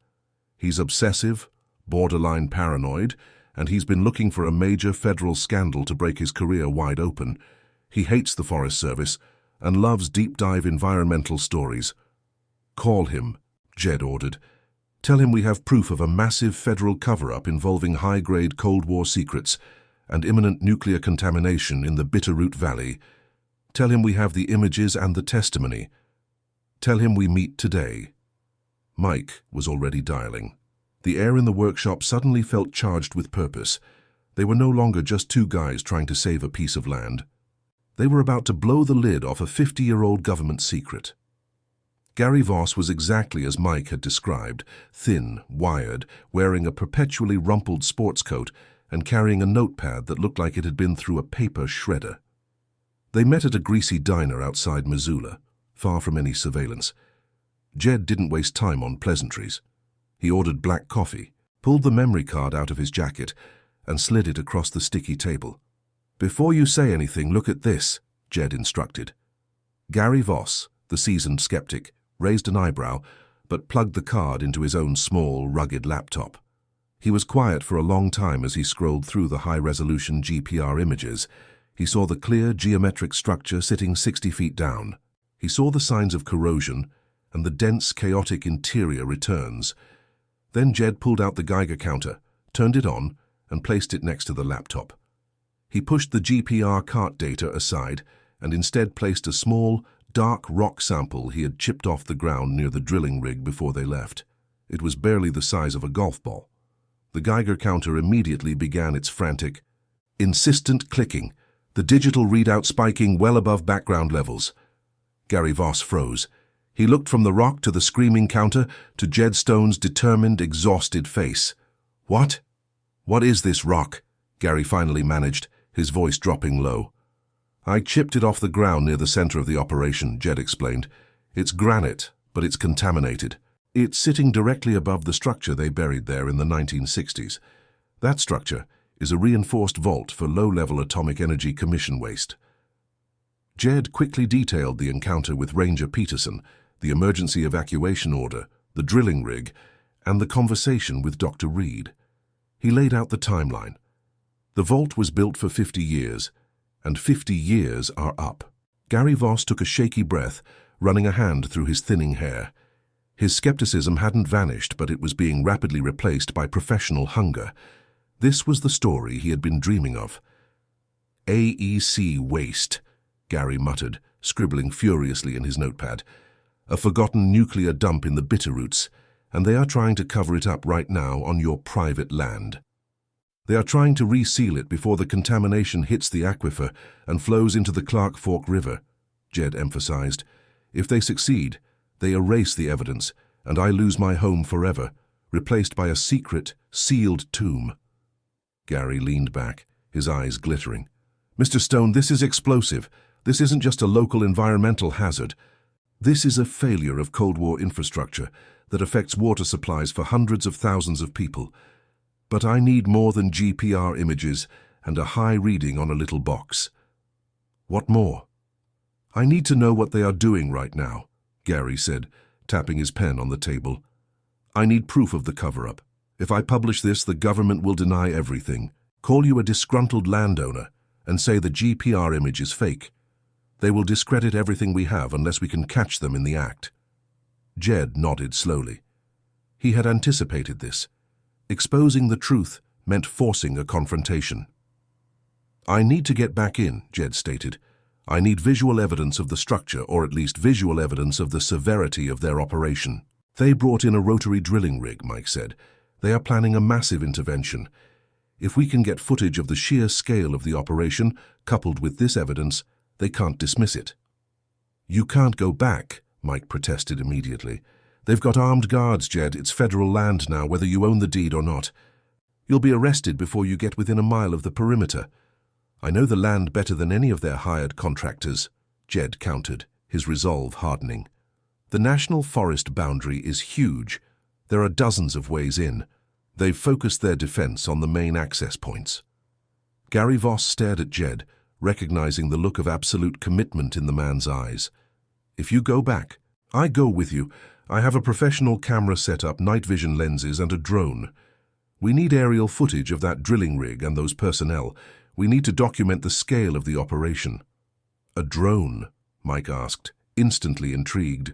He's obsessive, borderline paranoid, and he's been looking for a major federal scandal to break his career wide open. He hates the Forest Service and loves deep-dive environmental stories." "Call him," Jed ordered. "Tell him we have proof of a massive federal cover-up involving high-grade Cold War secrets and imminent nuclear contamination in the Bitterroot Valley. Tell him we have the images and the testimony. Tell him we meet today." Mike was already dialing. The air in the workshop suddenly felt charged with purpose. They were no longer just two guys trying to save a piece of land. They were about to blow the lid off a 50-year-old government secret. Gary Voss was exactly as Mike had described, thin, wired, wearing a perpetually rumpled sports coat and carrying a notepad that looked like it had been through a paper shredder. They met at a greasy diner outside Missoula, far from any surveillance. Jed didn't waste time on pleasantries. He ordered black coffee, pulled the memory card out of his jacket, and slid it across the sticky table. "Before you say anything, look at this," Jed instructed. Gary Voss, the seasoned skeptic, raised an eyebrow, but plugged the card into his own small, rugged laptop. He was quiet for a long time as he scrolled through the high-resolution GPR images. He saw the clear, geometric structure sitting 60 feet down. He saw the signs of corrosion and the dense, chaotic interior returns. Then Jed pulled out the Geiger counter, turned it on, and placed it next to the laptop. He pushed the GPR cart data aside and instead placed a small, dark rock sample he had chipped off the ground near the drilling rig before they left. It was barely the size of a golf ball. The Geiger counter immediately began its frantic, insistent clicking, the digital readout spiking well above background levels. Gary Voss froze. He looked from the rock to the screaming counter to Jed Stone's determined, exhausted face. "What? What is this rock?" Gary finally managed, his voice dropping low. "I chipped it off the ground near the center of the operation," Jed explained. "It's granite, but it's contaminated. It's sitting directly above the structure they buried there in the 1960s. That structure is a reinforced vault for low-level atomic energy commission waste." Jed quickly detailed the encounter with Ranger Peterson, the emergency evacuation order, the drilling rig, and the conversation with Dr. Reed. He laid out the timeline. The vault was built for 50 years, and 50 years are up. Gary Voss took a shaky breath, running a hand through his thinning hair. His skepticism hadn't vanished, but it was being rapidly replaced by professional hunger. This was the story he had been dreaming of. "AEC waste," Gary muttered, scribbling furiously in his notepad. "A forgotten nuclear dump in the Bitterroots, and they are trying to cover it up right now on your private land. They are trying to reseal it before the contamination hits the aquifer and flows into the Clark Fork River," Jed emphasized. "If they succeed, they erase the evidence, and I lose my home forever, replaced by a secret, sealed tomb." Gary leaned back, his eyes glittering. "Mr. Stone, this is explosive. This isn't just a local environmental hazard. This is a failure of Cold War infrastructure that affects water supplies for hundreds of thousands of people. But I need more than GPR images and a high reading on a little box." "What more?" "I need to know what they are doing right now," Gary said, tapping his pen on the table. "I need proof of the cover-up. If I publish this, the government will deny everything, call you a disgruntled landowner, and say the GPR image is fake. They will discredit everything we have unless we can catch them in the act." Jed nodded slowly. He had anticipated this. Exposing the truth meant forcing a confrontation. "I need to get back in," Jed stated. "I need visual evidence of the structure, or at least visual evidence of the severity of their operation." "They brought in a rotary drilling rig," Mike said. "They are planning a massive intervention. If we can get footage of the sheer scale of the operation, coupled with this evidence, they can't dismiss it." "You can't go back," Mike protested immediately. "They've got armed guards, Jed. It's federal land now, whether you own the deed or not. You'll be arrested before you get within a mile of the perimeter." "I know the land better than any of their hired contractors," Jed countered, his resolve hardening. "The national forest boundary is huge. There are dozens of ways in. They've focused their defense on the main access points." Gary Voss stared at Jed, recognizing the look of absolute commitment in the man's eyes. "If you go back, I go with you. I have a professional camera set up, night vision lenses, and a drone. We need aerial footage of that drilling rig and those personnel. We need to document the scale of the operation." "A drone?" Mike asked, instantly intrigued.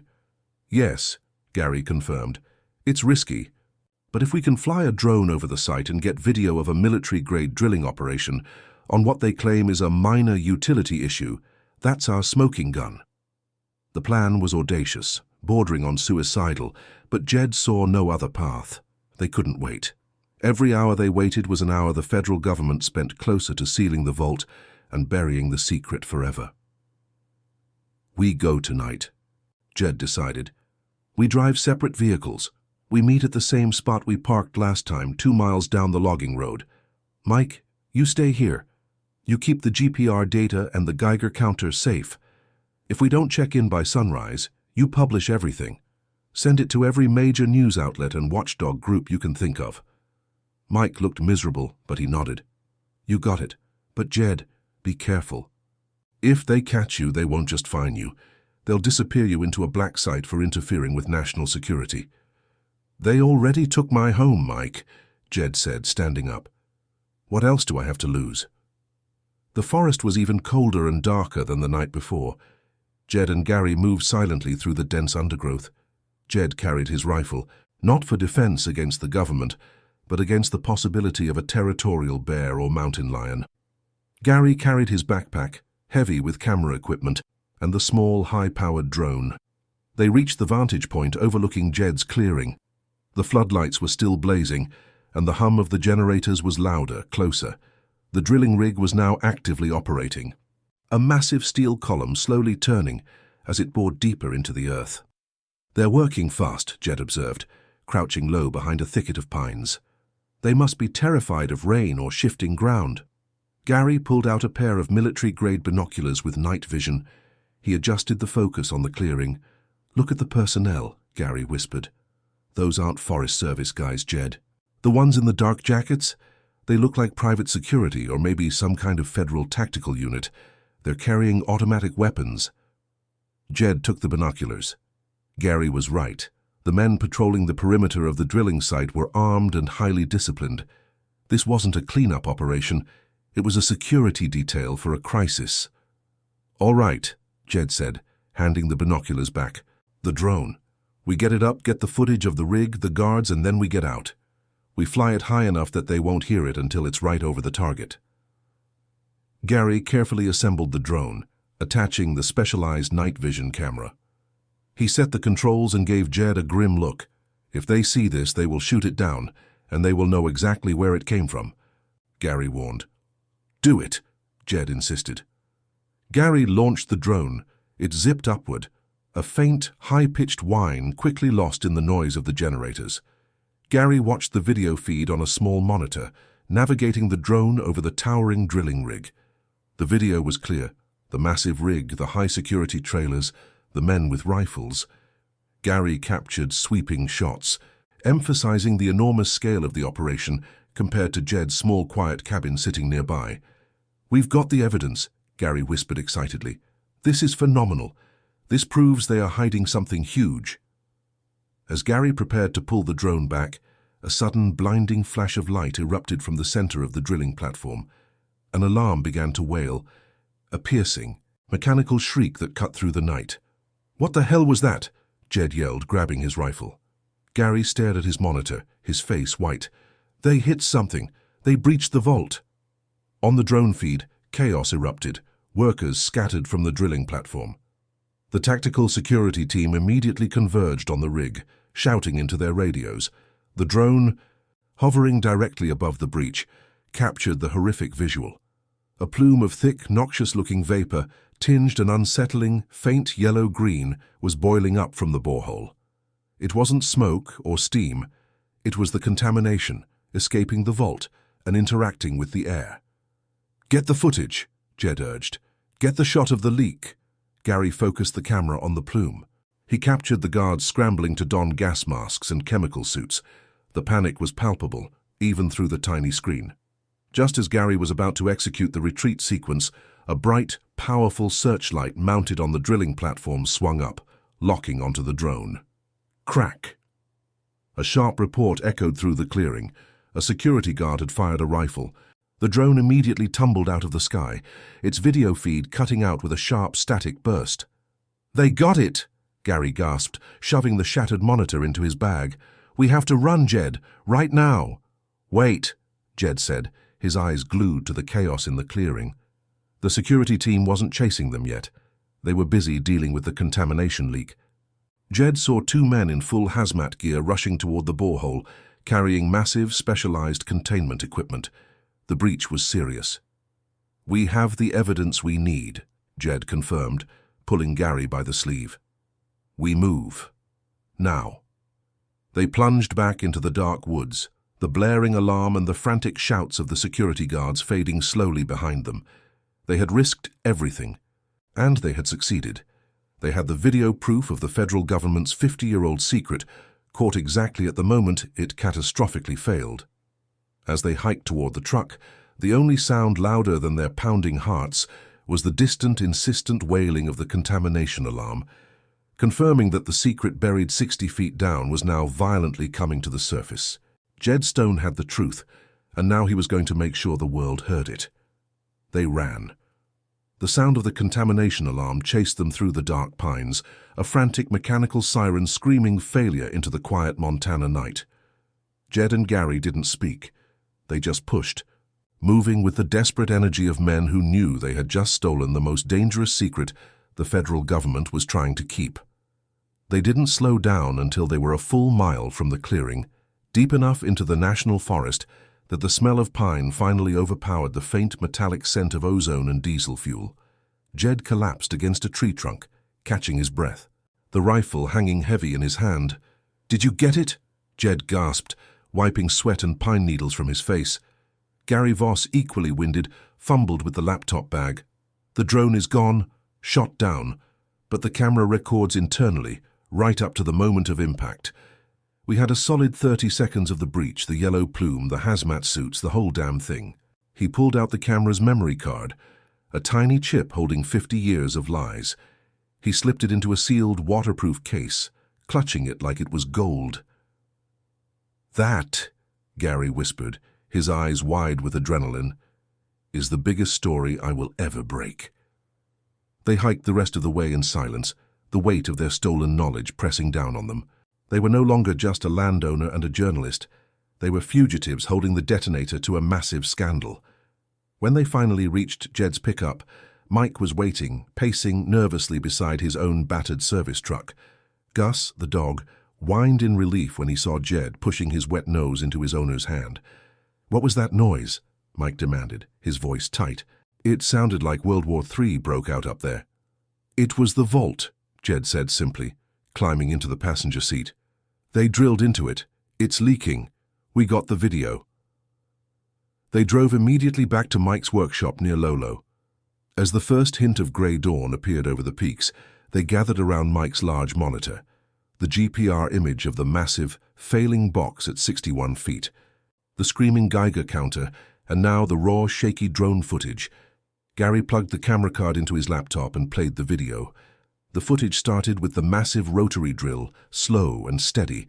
"Yes," Gary confirmed. "It's risky. But if we can fly a drone over the site and get video of a military-grade drilling operation on what they claim is a minor utility issue, that's our smoking gun." The plan was audacious, bordering on suicidal, but Jed saw no other path. They couldn't wait. Every hour they waited was an hour the federal government spent closer to sealing the vault and burying the secret forever. "We go tonight," Jed decided. "We drive separate vehicles. We meet at the same spot we parked last time, 2 miles down the logging road. Mike, you stay here. You keep the GPR data and the Geiger counter safe. If we don't check in by sunrise, you publish everything. Send it to every major news outlet and watchdog group you can think of." Mike looked miserable, but he nodded. "You got it. But Jed, be careful. If they catch you, they won't just fine you. They'll disappear you into a black site for interfering with national security." "They already took my home, Mike," Jed said, standing up. What else do I have to lose? The forest was even colder and darker than the night before. Jed and Gary moved silently through the dense undergrowth. Jed carried his rifle, not for defense against the government, but against the possibility of a territorial bear or mountain lion. Gary carried his backpack, heavy with camera equipment, and the small, high-powered drone. They reached the vantage point overlooking Jed's clearing. The floodlights were still blazing, and the hum of the generators was louder, closer. The drilling rig was now actively operating. A massive steel column slowly turning as it bored deeper into the earth. They're working fast, Jed observed, crouching low behind a thicket of pines. They must be terrified of rain or shifting ground. Gary pulled out a pair of military-grade binoculars with night vision. He adjusted the focus on the clearing. Look at the personnel, Gary whispered. Those aren't Forest Service guys, Jed. The ones in the dark jackets? They look like private security or maybe some kind of federal tactical unit. They're carrying automatic weapons. Jed took the binoculars. Gary was right. The men patrolling the perimeter of the drilling site were armed and highly disciplined. This wasn't a cleanup operation. It was a security detail for a crisis. All right, Jed said, handing the binoculars back. The drone. We get it up, get the footage of the rig, the guards, and then we get out. We fly it high enough that they won't hear it until it's right over the target. Gary carefully assembled the drone, attaching the specialized night vision camera. He set the controls and gave Jed a grim look. If they see this, they will shoot it down, and they will know exactly where it came from, Gary warned. Do it, Jed insisted. Gary launched the drone. It zipped upward. A faint, high-pitched whine quickly lost in the noise of the generators. Gary watched the video feed on a small monitor, navigating the drone over the towering drilling rig. The video was clear. The massive rig, the high-security trailers, the men with rifles. Gary captured sweeping shots, emphasizing the enormous scale of the operation compared to Jed's small, quiet cabin sitting nearby. We've got the evidence, Gary whispered excitedly. This is phenomenal. This proves they are hiding something huge. As Gary prepared to pull the drone back, a sudden blinding flash of light erupted from the center of the drilling platform. An alarm began to wail, a piercing, mechanical shriek that cut through the night. What the hell was that? Jed yelled, grabbing his rifle. Gary stared at his monitor, his face white. They hit something. They breached the vault. On the drone feed, chaos erupted. Workers scattered from the drilling platform. The tactical security team immediately converged on the rig, shouting into their radios. The drone, hovering directly above the breach, captured the horrific visual. A plume of thick, noxious-looking vapor, tinged an unsettling, faint yellow-green, was boiling up from the borehole. It wasn't smoke or steam. It was the contamination, escaping the vault and interacting with the air. Get the footage, Jed urged. Get the shot of the leak. Gary focused the camera on the plume. He captured the guards scrambling to don gas masks and chemical suits. The panic was palpable, even through the tiny screen. Just as Gary was about to execute the retreat sequence, a bright, powerful searchlight mounted on the drilling platform swung up, locking onto the drone. Crack! A sharp report echoed through the clearing. A security guard had fired a rifle. The drone immediately tumbled out of the sky, its video feed cutting out with a sharp static burst. They got it! Gary gasped, shoving the shattered monitor into his bag. We have to run, Jed, right now. Wait, Jed said, his eyes glued to the chaos in the clearing. The security team wasn't chasing them yet. They were busy dealing with the contamination leak. Jed saw two men in full hazmat gear rushing toward the borehole, carrying massive, specialized containment equipment. The breach was serious. We have the evidence we need, Jed confirmed, pulling Gary by the sleeve. We move. Now. They plunged back into the dark woods, the blaring alarm and the frantic shouts of the security guards fading slowly behind them. They had risked everything, and they had succeeded. They had the video proof of the federal government's 50-year-old secret, caught exactly at the moment it catastrophically failed. As they hiked toward the truck, the only sound louder than their pounding hearts was the distant, insistent wailing of the contamination alarm, confirming that the secret buried 60 feet down was now violently coming to the surface. Jed Stone had the truth, and now he was going to make sure the world heard it. They ran. The sound of the contamination alarm chased them through the dark pines, a frantic mechanical siren screaming failure into the quiet Montana night. Jed and Gary didn't speak. They just pushed, moving with the desperate energy of men who knew they had just stolen the most dangerous secret the federal government was trying to keep. They didn't slow down until they were a full mile from the clearing, deep enough into the national forest that the smell of pine finally overpowered the faint metallic scent of ozone and diesel fuel. Jed collapsed against a tree trunk, catching his breath, the rifle hanging heavy in his hand. "Did you get it?" Jed gasped, wiping sweat and pine needles from his face. Gary Voss, equally winded, fumbled with the laptop bag. "The drone is gone, shot down, but the camera records internally, right up to the moment of impact. We had a solid 30 seconds of the breach, the yellow plume, the hazmat suits, the whole damn thing." He pulled out the camera's memory card, a tiny chip holding 50 years of lies. He slipped it into a sealed, waterproof case, clutching it like it was gold. "That," Gary whispered, his eyes wide with adrenaline, "is the biggest story I will ever break." They hiked the rest of the way in silence, the weight of their stolen knowledge pressing down on them. They were no longer just a landowner and a journalist. They were fugitives holding the detonator to a massive scandal. When they finally reached Jed's pickup, Mike was waiting, pacing nervously beside his own battered service truck. Gus, the dog, whined in relief when he saw Jed pushing his wet nose into his owner's hand. "What was that noise?" Mike demanded, his voice tight. "It sounded like World War III broke out up there." "It was the vault," Jed said simply, climbing into the passenger seat. "They drilled into it. It's leaking. We got the video." They drove immediately back to Mike's workshop near Lolo. As the first hint of grey dawn appeared over the peaks, they gathered around Mike's large monitor, the GPR image of the massive, failing box at 61 feet, the screaming Geiger counter, and now the raw, shaky drone footage. Gary plugged the camera card into his laptop and played the video. The footage started with the massive rotary drill, slow and steady.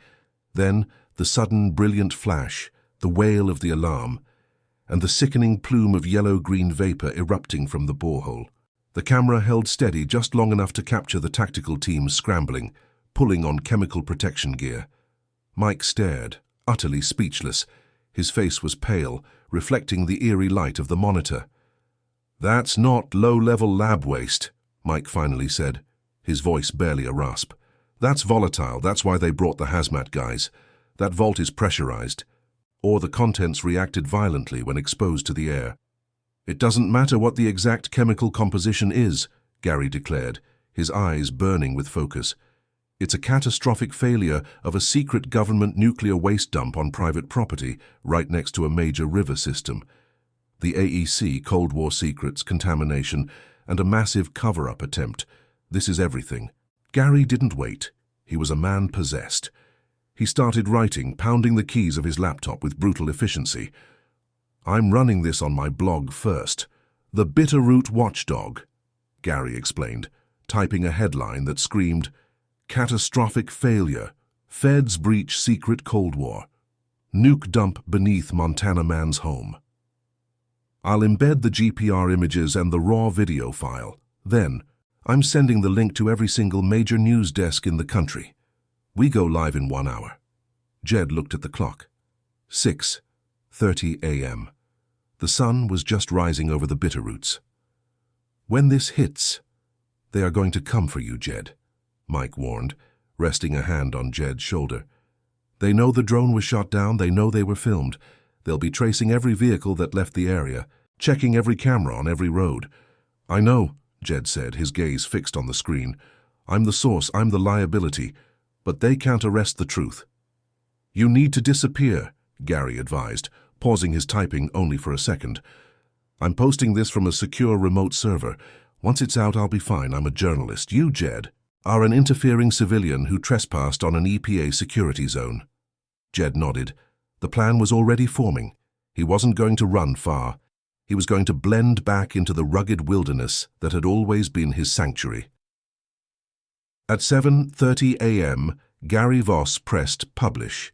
Then the sudden, brilliant flash, the wail of the alarm, and the sickening plume of yellow-green vapor erupting from the borehole. The camera held steady just long enough to capture the tactical team scrambling, pulling on chemical protection gear. Mike stared, utterly speechless. His face was pale, reflecting the eerie light of the monitor. "That's not low-level lab waste," Mike finally said, his voice barely a rasp. "That's volatile. That's why they brought the hazmat guys. That vault is pressurized, or the contents reacted violently when exposed to the air." "It doesn't matter what the exact chemical composition is," Gary declared, his eyes burning with focus. "It's a catastrophic failure of a secret government nuclear waste dump on private property right next to a major river system. The AEC, Cold War secrets, contamination, and a massive cover-up attempt. This is everything." Gary didn't wait. He was a man possessed. He started writing, pounding the keys of his laptop with brutal efficiency. "I'm running this on my blog first. The Bitterroot Watchdog," Gary explained, typing a headline that screamed, "Catastrophic failure. Feds breach secret Cold War. Nuke dump beneath Montana man's home. I'll embed the GPR images and the raw video file. Then, I'm sending the link to every single major news desk in the country. We go live in 1 hour." Jed looked at the clock. 6:30 a.m. The sun was just rising over the Bitterroots. "When this hits, they are going to come for you, Jed," Mike warned, resting a hand on Jed's shoulder. "They know the drone was shot down. They know they were filmed. They'll be tracing every vehicle that left the area, checking every camera on every road." "I know," Jed said, his gaze fixed on the screen. "I'm the source, I'm the liability, but they can't arrest the truth." "You need to disappear," Gary advised, pausing his typing only for a second. "I'm posting this from a secure remote server. Once it's out, I'll be fine. I'm a journalist. You, Jed, are an interfering civilian who trespassed on an EPA security zone." Jed nodded. The plan was already forming. He wasn't going to run far. He was going to blend back into the rugged wilderness that had always been his sanctuary. At 7:30 a.m., Gary Voss pressed publish.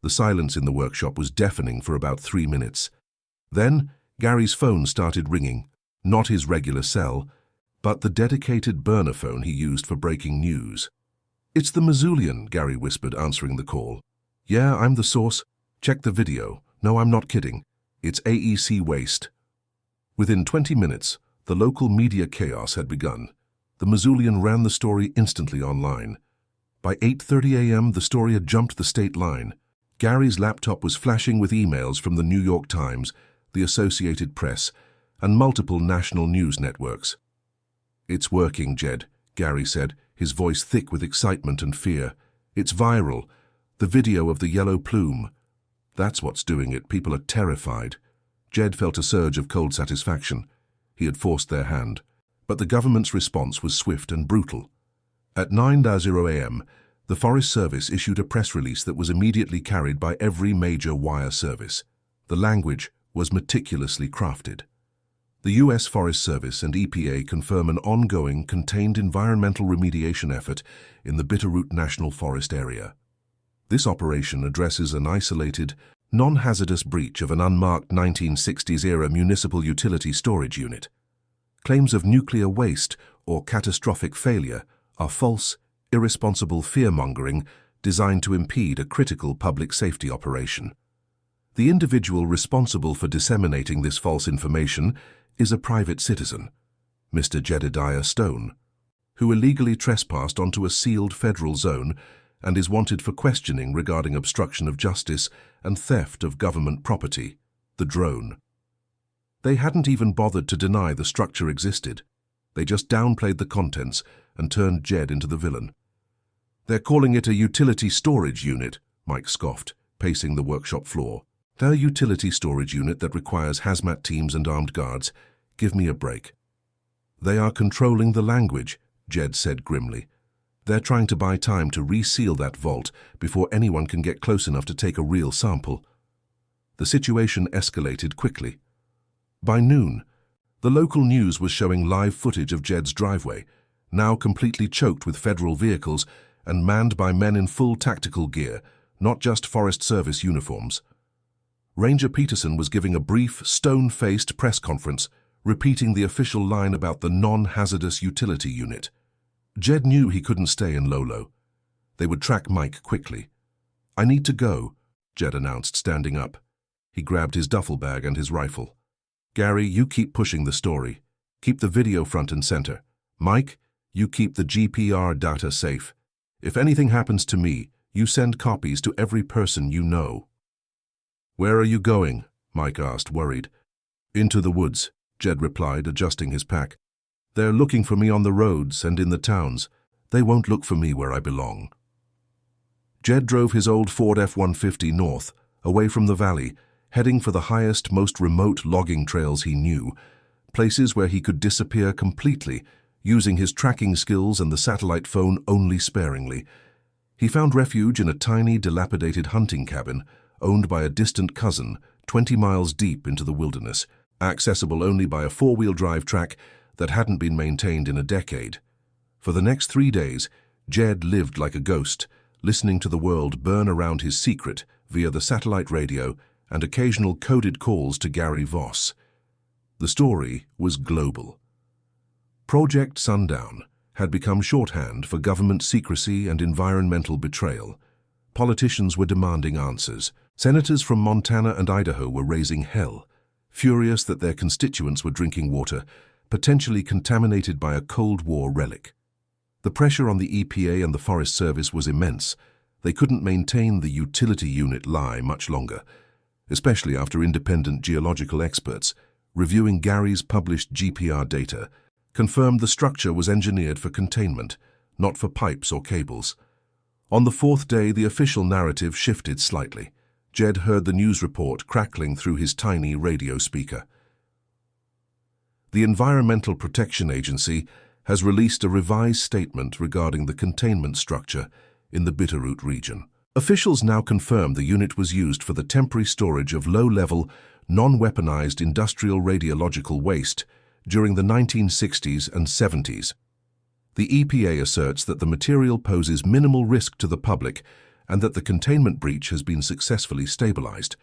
The silence in the workshop was deafening for about 3 minutes. Then, Gary's phone started ringing, not his regular cell, but the dedicated burner phone he used for breaking news. "It's the Missoulian," Gary whispered, answering the call. "Yeah, I'm the source. Check the video. No, I'm not kidding. It's AEC waste." Within 20 minutes, the local media chaos had begun. The Missoulian ran the story instantly online. By 8:30 a.m., the story had jumped the state line. Gary's laptop was flashing with emails from the New York Times, the Associated Press, and multiple national news networks. "It's working, Jed," Gary said, his voice thick with excitement and fear. "It's viral. The video of the yellow plume. That's what's doing it. People are terrified." Jed felt a surge of cold satisfaction. He had forced their hand. But the government's response was swift and brutal. At 9:00 a.m., the Forest Service issued a press release that was immediately carried by every major wire service. The language was meticulously crafted. The U.S. Forest Service and EPA confirm an ongoing, contained environmental remediation effort in the Bitterroot National Forest area. This operation addresses an isolated, non-hazardous breach of an unmarked 1960s-era municipal utility storage unit. Claims of nuclear waste or catastrophic failure are false, irresponsible fear-mongering designed to impede a critical public safety operation. The individual responsible for disseminating this false information is a private citizen, Mr. Jedediah Stone, who illegally trespassed onto a sealed federal zone and is wanted for questioning regarding obstruction of justice and theft of government property, the drone. They hadn't even bothered to deny the structure existed. They just downplayed the contents and turned Jed into the villain. "They're calling it a utility storage unit," Mike scoffed, pacing the workshop floor. "Their utility storage unit that requires hazmat teams and armed guards. Give me a break." "They are controlling the language," Jed said grimly. "They're trying to buy time to reseal that vault before anyone can get close enough to take a real sample." The situation escalated quickly. By noon, the local news was showing live footage of Jed's driveway, now completely choked with federal vehicles and manned by men in full tactical gear, not just Forest Service uniforms. Ranger Peterson was giving a brief, stone-faced press conference, repeating the official line about the non-hazardous utility unit. Jed knew he couldn't stay in Lolo. They would track Mike quickly. "I need to go," Jed announced, standing up. He grabbed his duffel bag and his rifle. "Gary, you keep pushing the story. Keep the video front and center. Mike, you keep the GPR data safe. If anything happens to me, you send copies to every person you know." "Where are you going?" Mike asked, worried. "Into the woods," Jed replied, adjusting his pack. "They're looking for me on the roads and in the towns. They won't look for me where I belong." Jed drove his old Ford F-150 north, away from the valley, heading for the highest, most remote logging trails he knew, places where he could disappear completely, using his tracking skills and the satellite phone only sparingly. He found refuge in a tiny, dilapidated hunting cabin, owned by a distant cousin, 20 miles deep into the wilderness, accessible only by a four-wheel drive track that hadn't been maintained in a decade. For the next 3 days, Jed lived like a ghost, listening to the world burn around his secret via the satellite radio and occasional coded calls to Gary Voss. The story was global. Project Sundown had become shorthand for government secrecy and environmental betrayal. Politicians were demanding answers. Senators from Montana and Idaho were raising hell, furious that their constituents were drinking water potentially contaminated by a Cold War relic. The pressure on the EPA and the Forest Service was immense. They couldn't maintain the utility unit lie much longer, especially after independent geological experts, reviewing Gary's published GPR data, confirmed the structure was engineered for containment, not for pipes or cables. On the 4th day, the official narrative shifted slightly. Jed heard the news report crackling through his tiny radio speaker. The Environmental Protection Agency has released a revised statement regarding the containment structure in the Bitterroot region. Officials now confirm the unit was used for the temporary storage of low-level, non-weaponized industrial radiological waste during the 1960s and 70s. The EPA asserts that the material poses minimal risk to the public and that the containment breach has been successfully stabilized.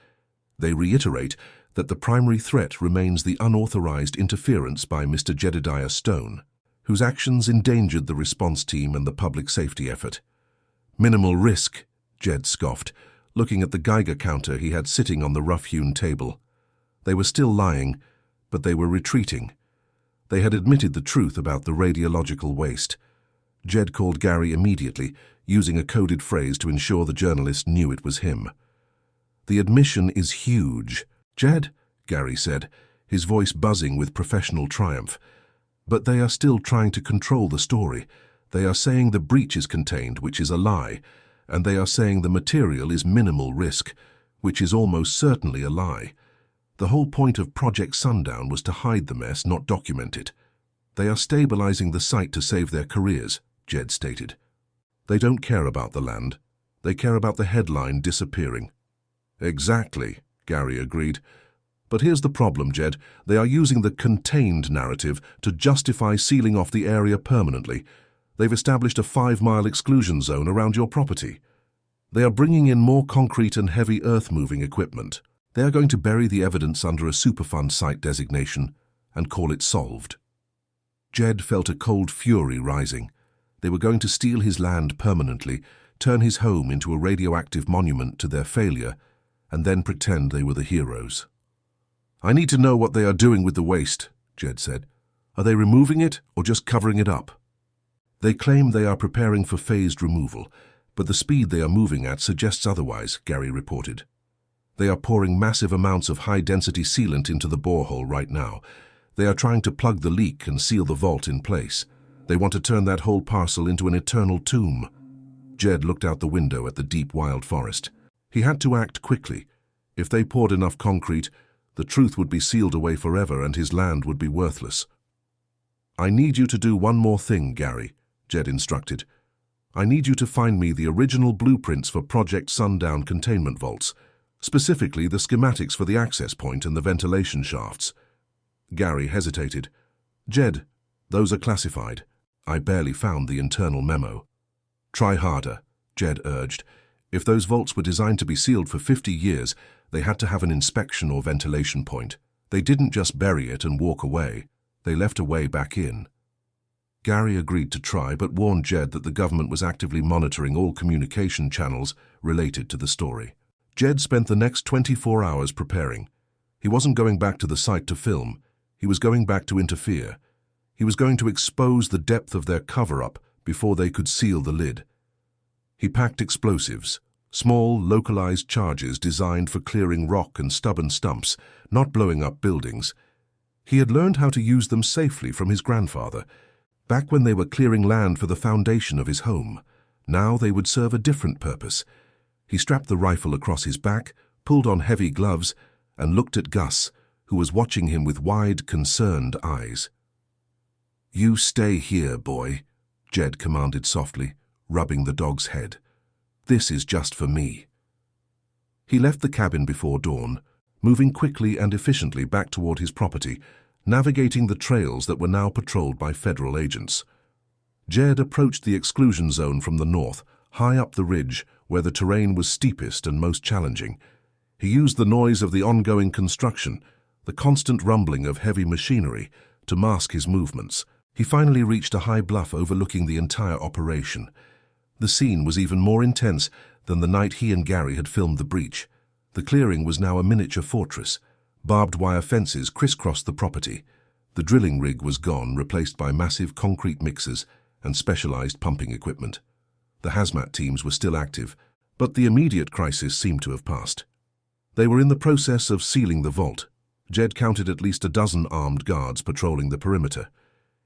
They reiterate that the primary threat remains the unauthorized interference by Mr. Jedediah Stone, whose actions endangered the response team and the public safety effort. "Minimal risk," Jed scoffed, looking at the Geiger counter he had sitting on the rough-hewn table. They were still lying, but they were retreating. They had admitted the truth about the radiological waste. Jed called Gary immediately, using a coded phrase to ensure the journalist knew it was him. "The admission is huge." "Jed," Gary said, his voice buzzing with professional triumph. "But they are still trying to control the story. They are saying the breach is contained, which is a lie, and they are saying the material is minimal risk, which is almost certainly a lie. The whole point of Project Sundown was to hide the mess, not document it. They are stabilizing the site to save their careers," Jed stated. "They don't care about the land. They care about the headline disappearing." "Exactly," Gary agreed. "But here's the problem, Jed. They are using the contained narrative to justify sealing off the area permanently. They've established a 5-mile exclusion zone around your property. They are bringing in more concrete and heavy earth-moving equipment. They are going to bury the evidence under a Superfund site designation and call it solved." Jed felt a cold fury rising. They were going to steal his land permanently, turn his home into a radioactive monument to their failure, and then pretend they were the heroes. "I need to know what they are doing with the waste," Jed said. "Are they removing it or just covering it up?" "They claim they are preparing for phased removal, but the speed they are moving at suggests otherwise," Gary reported. "They are pouring massive amounts of high-density sealant into the borehole right now. They are trying to plug the leak and seal the vault in place. They want to turn that whole parcel into an eternal tomb." Jed looked out the window at the deep wild forest. He had to act quickly. If they poured enough concrete, the truth would be sealed away forever and his land would be worthless. "I need you to do one more thing, Gary," Jed instructed. "I need you to find me the original blueprints for Project Sundown containment vaults, specifically the schematics for the access point and the ventilation shafts." Gary hesitated. "Jed, those are classified. I barely found the internal memo." "Try harder," Jed urged. "If those vaults were designed to be sealed for 50 years, they had to have an inspection or ventilation point. They didn't just bury it and walk away. They left a way back in." Gary agreed to try, but warned Jed that the government was actively monitoring all communication channels related to the story. Jed spent the next 24 hours preparing. He wasn't going back to the site to film. He was going back to interfere. He was going to expose the depth of their cover-up before they could seal the lid. He packed explosives, small, localized charges designed for clearing rock and stubborn stumps, not blowing up buildings. He had learned how to use them safely from his grandfather, back when they were clearing land for the foundation of his home. Now they would serve a different purpose. He strapped the rifle across his back, pulled on heavy gloves, and looked at Gus, who was watching him with wide, concerned eyes. "You stay here, boy," Jed commanded softly, rubbing the dog's head. "This is just for me." He left the cabin before dawn, moving quickly and efficiently back toward his property, navigating the trails that were now patrolled by federal agents. Jed approached the exclusion zone from the north, high up the ridge, where the terrain was steepest and most challenging. He used the noise of the ongoing construction, the constant rumbling of heavy machinery, to mask his movements. He finally reached a high bluff overlooking the entire operation. The scene was even more intense than the night he and Gary had filmed the breach. The clearing was now a miniature fortress. Barbed wire fences crisscrossed the property. The drilling rig was gone, replaced by massive concrete mixers and specialized pumping equipment. The hazmat teams were still active, but the immediate crisis seemed to have passed. They were in the process of sealing the vault. Jed counted at least a dozen armed guards patrolling the perimeter.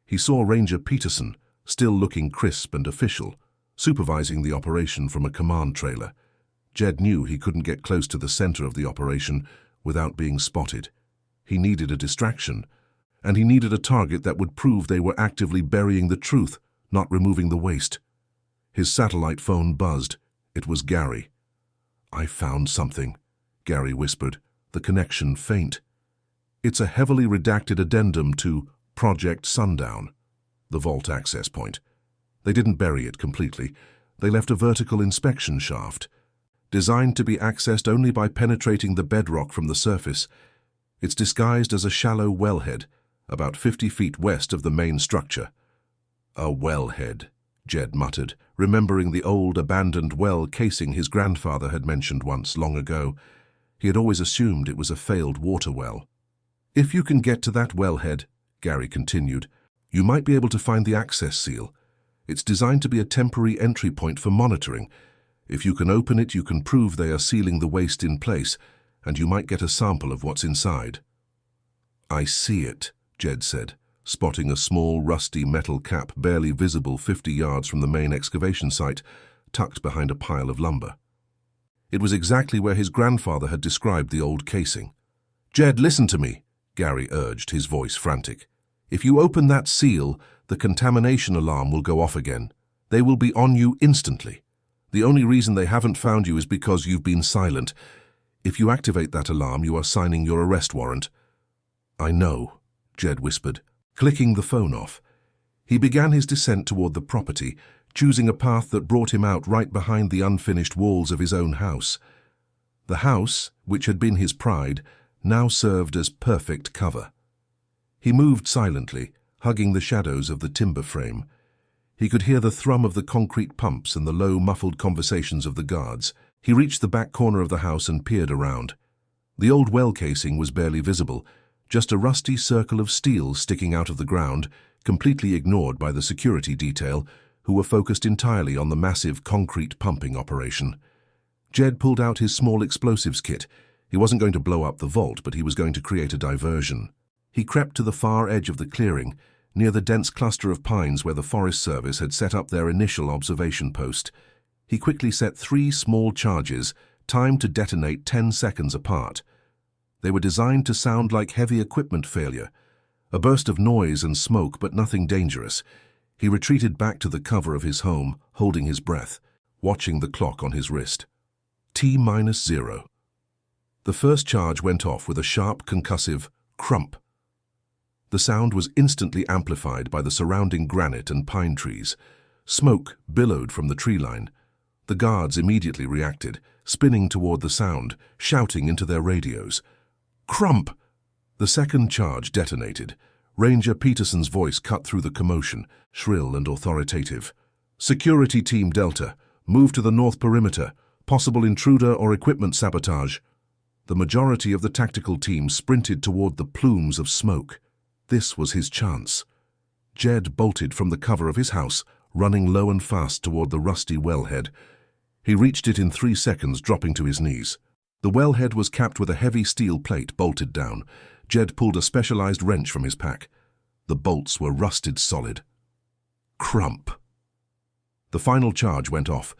He saw Ranger Peterson, still looking crisp and official, supervising the operation from a command trailer. Jed knew he couldn't get close to the center of the operation without being spotted. He needed a distraction, and he needed a target that would prove they were actively burying the truth, not removing the waste. His satellite phone buzzed. It was Gary. "I found something," Gary whispered, the connection faint. "It's a heavily redacted addendum to Project Sundown, the vault access point. They didn't bury it completely. They left a vertical inspection shaft, designed to be accessed only by penetrating the bedrock from the surface. It's disguised as a shallow wellhead, about 50 feet west of the main structure. A wellhead, Jed muttered, remembering the old abandoned well casing his grandfather had mentioned once, long ago. He had always assumed it was a failed water well. If you can get to that wellhead, Gary continued, you might be able to find the access seal. It's designed to be a temporary entry point for monitoring. If you can open it, you can prove they are sealing the waste in place, and you might get a sample of what's inside. I see it, Jed said, spotting a small, rusty metal cap barely visible 50 yards from the main excavation site, tucked behind a pile of lumber. It was exactly where his grandfather had described the old casing. Jed, listen to me, Gary urged, his voice frantic. If you open that seal, the contamination alarm will go off again. They will be on you instantly. The only reason they haven't found you is because you've been silent. If you activate that alarm, you are signing your arrest warrant. I know, Jed whispered, clicking the phone off. He began his descent toward the property, choosing a path that brought him out right behind the unfinished walls of his own house. The house, which had been his pride, now served as perfect cover. He moved silently, hugging the shadows of the timber frame. He could hear the thrum of the concrete pumps and the low, muffled conversations of the guards. He reached the back corner of the house and peered around. The old well casing was barely visible, just a rusty circle of steel sticking out of the ground, completely ignored by the security detail, who were focused entirely on the massive concrete pumping operation. Jed pulled out his small explosives kit. He wasn't going to blow up the vault, but he was going to create a diversion. He crept to the far edge of the clearing, near the dense cluster of pines where the Forest Service had set up their initial observation post. He quickly set 3 small charges, timed to detonate 10 seconds apart. They were designed to sound like heavy equipment failure, a burst of noise and smoke, but nothing dangerous. He retreated back to the cover of his home, holding his breath, watching the clock on his wrist. T-0. The first charge went off with a sharp, concussive crump. The sound was instantly amplified by the surrounding granite and pine trees. Smoke billowed from the tree line. The guards immediately reacted, spinning toward the sound, shouting into their radios. Crump! The second charge detonated. Ranger Peterson's voice cut through the commotion, shrill and authoritative. Security Team Delta, move to the north perimeter. Possible intruder or equipment sabotage. The majority of the tactical team sprinted toward the plumes of smoke. This was his chance. Jed bolted from the cover of his house, running low and fast toward the rusty wellhead. He reached it in 3 seconds, dropping to his knees. The wellhead was capped with a heavy steel plate bolted down. Jed pulled a specialized wrench from his pack. The bolts were rusted solid. Crump. The final charge went off.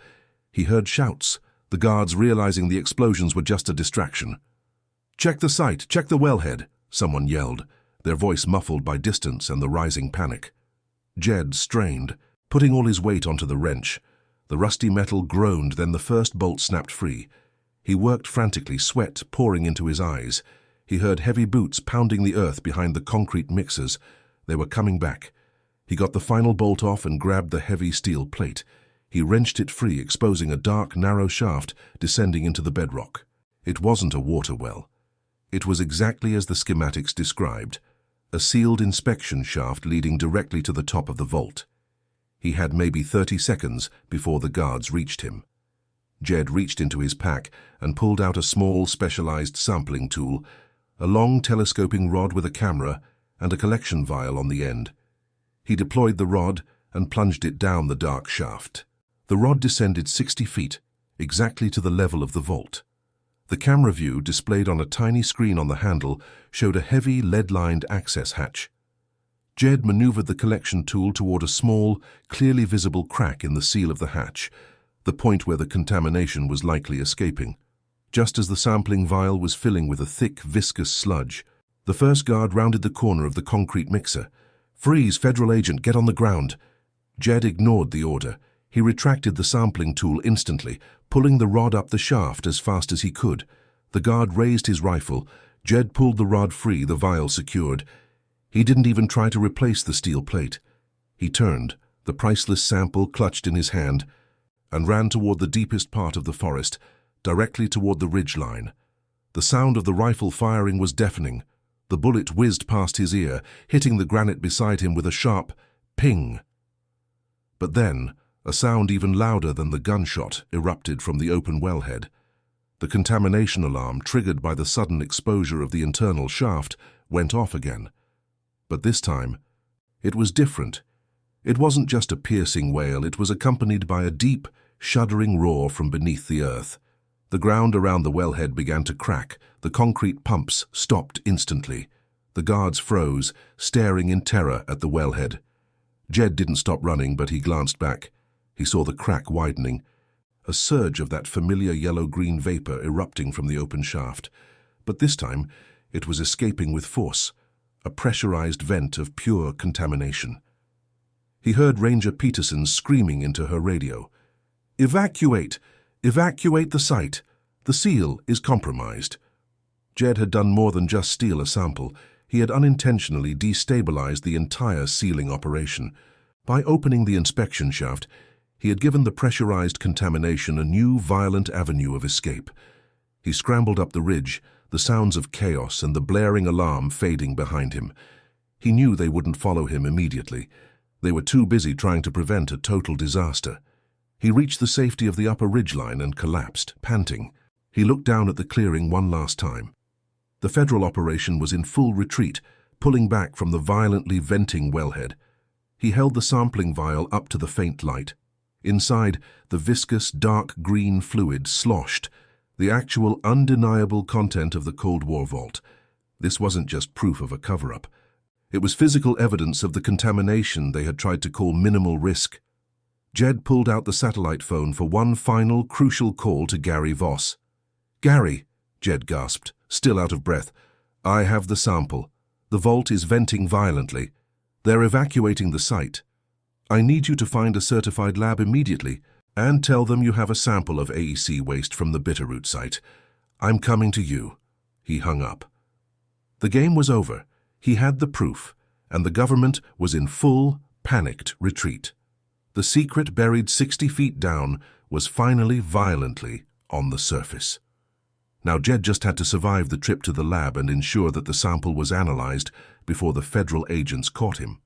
He heard shouts, the guards realizing the explosions were just a distraction. Check the site, check the wellhead, someone yelled, their voice muffled by distance and the rising panic. Jed strained, putting all his weight onto the wrench. The rusty metal groaned, then the first bolt snapped free. He worked frantically, sweat pouring into his eyes. He heard heavy boots pounding the earth behind the concrete mixers. They were coming back. He got the final bolt off and grabbed the heavy steel plate. He wrenched it free, exposing a dark, narrow shaft descending into the bedrock. It wasn't a water well. It was exactly as the schematics described, a sealed inspection shaft leading directly to the top of the vault. He had maybe 30 seconds before the guards reached him. Jed reached into his pack and pulled out a small, specialized sampling tool, a long telescoping rod with a camera and a collection vial on the end. He deployed the rod and plunged it down the dark shaft. The rod descended 60 feet, exactly to the level of the vault. The camera view, displayed on a tiny screen on the handle, showed a heavy, lead-lined access hatch. Jed maneuvered the collection tool toward a small, clearly visible crack in the seal of the hatch, the point where the contamination was likely escaping. Just as the sampling vial was filling with a thick, viscous sludge, the first guard rounded the corner of the concrete mixer. "Freeze, federal agent, get on the ground." Jed ignored the order. He retracted the sampling tool instantly, pulling the rod up the shaft as fast as he could. The guard raised his rifle. Jed pulled the rod free, the vial secured. He didn't even try to replace the steel plate. He turned, the priceless sample clutched in his hand. and ran toward the deepest part of the forest, directly toward the ridge line. The sound of the rifle firing was deafening. The bullet whizzed past his ear, hitting the granite beside him with a sharp ping. But then, a sound even louder than the gunshot erupted from the open wellhead. The contamination alarm, triggered by the sudden exposure of the internal shaft, went off again. But this time, it was different. It wasn't just a piercing wail, it was accompanied by a deep, shuddering roar from beneath the earth. The ground around the wellhead began to crack. The concrete pumps stopped instantly. The guards froze, staring in terror at the wellhead. Jed didn't stop running, but he glanced back. He saw the crack widening, a surge of that familiar yellow-green vapor erupting from the open shaft. But this time, it was escaping with force, a pressurized vent of pure contamination. He heard Ranger Peterson screaming into her radio. "Evacuate! Evacuate the site! The seal is compromised." Jed had done more than just steal a sample. He had unintentionally destabilized the entire sealing operation. By opening the inspection shaft, he had given the pressurized contamination a new, violent avenue of escape. He scrambled up the ridge, the sounds of chaos and the blaring alarm fading behind him. He knew they wouldn't follow him immediately. They were too busy trying to prevent a total disaster. He reached the safety of the upper ridgeline and collapsed, panting. He looked down at the clearing one last time. The federal operation was in full retreat, pulling back from the violently venting wellhead. He held the sampling vial up to the faint light. Inside, the viscous, dark green fluid sloshed, the actual, undeniable content of the Cold War vault. This wasn't just proof of a cover-up. It was physical evidence of the contamination they had tried to call minimal risk. Jed pulled out the satellite phone for one final, crucial call to Gary Voss. "Gary," Jed gasped, still out of breath, "I have the sample. The vault is venting violently. They're evacuating the site. I need you to find a certified lab immediately and tell them you have a sample of AEC waste from the Bitterroot site. I'm coming to you." He hung up. The game was over. He had the proof, and the government was in full, panicked retreat. The secret buried 60 feet down was finally violently on the surface. Now Jed just had to survive the trip to the lab and ensure that the sample was analyzed before the federal agents caught him.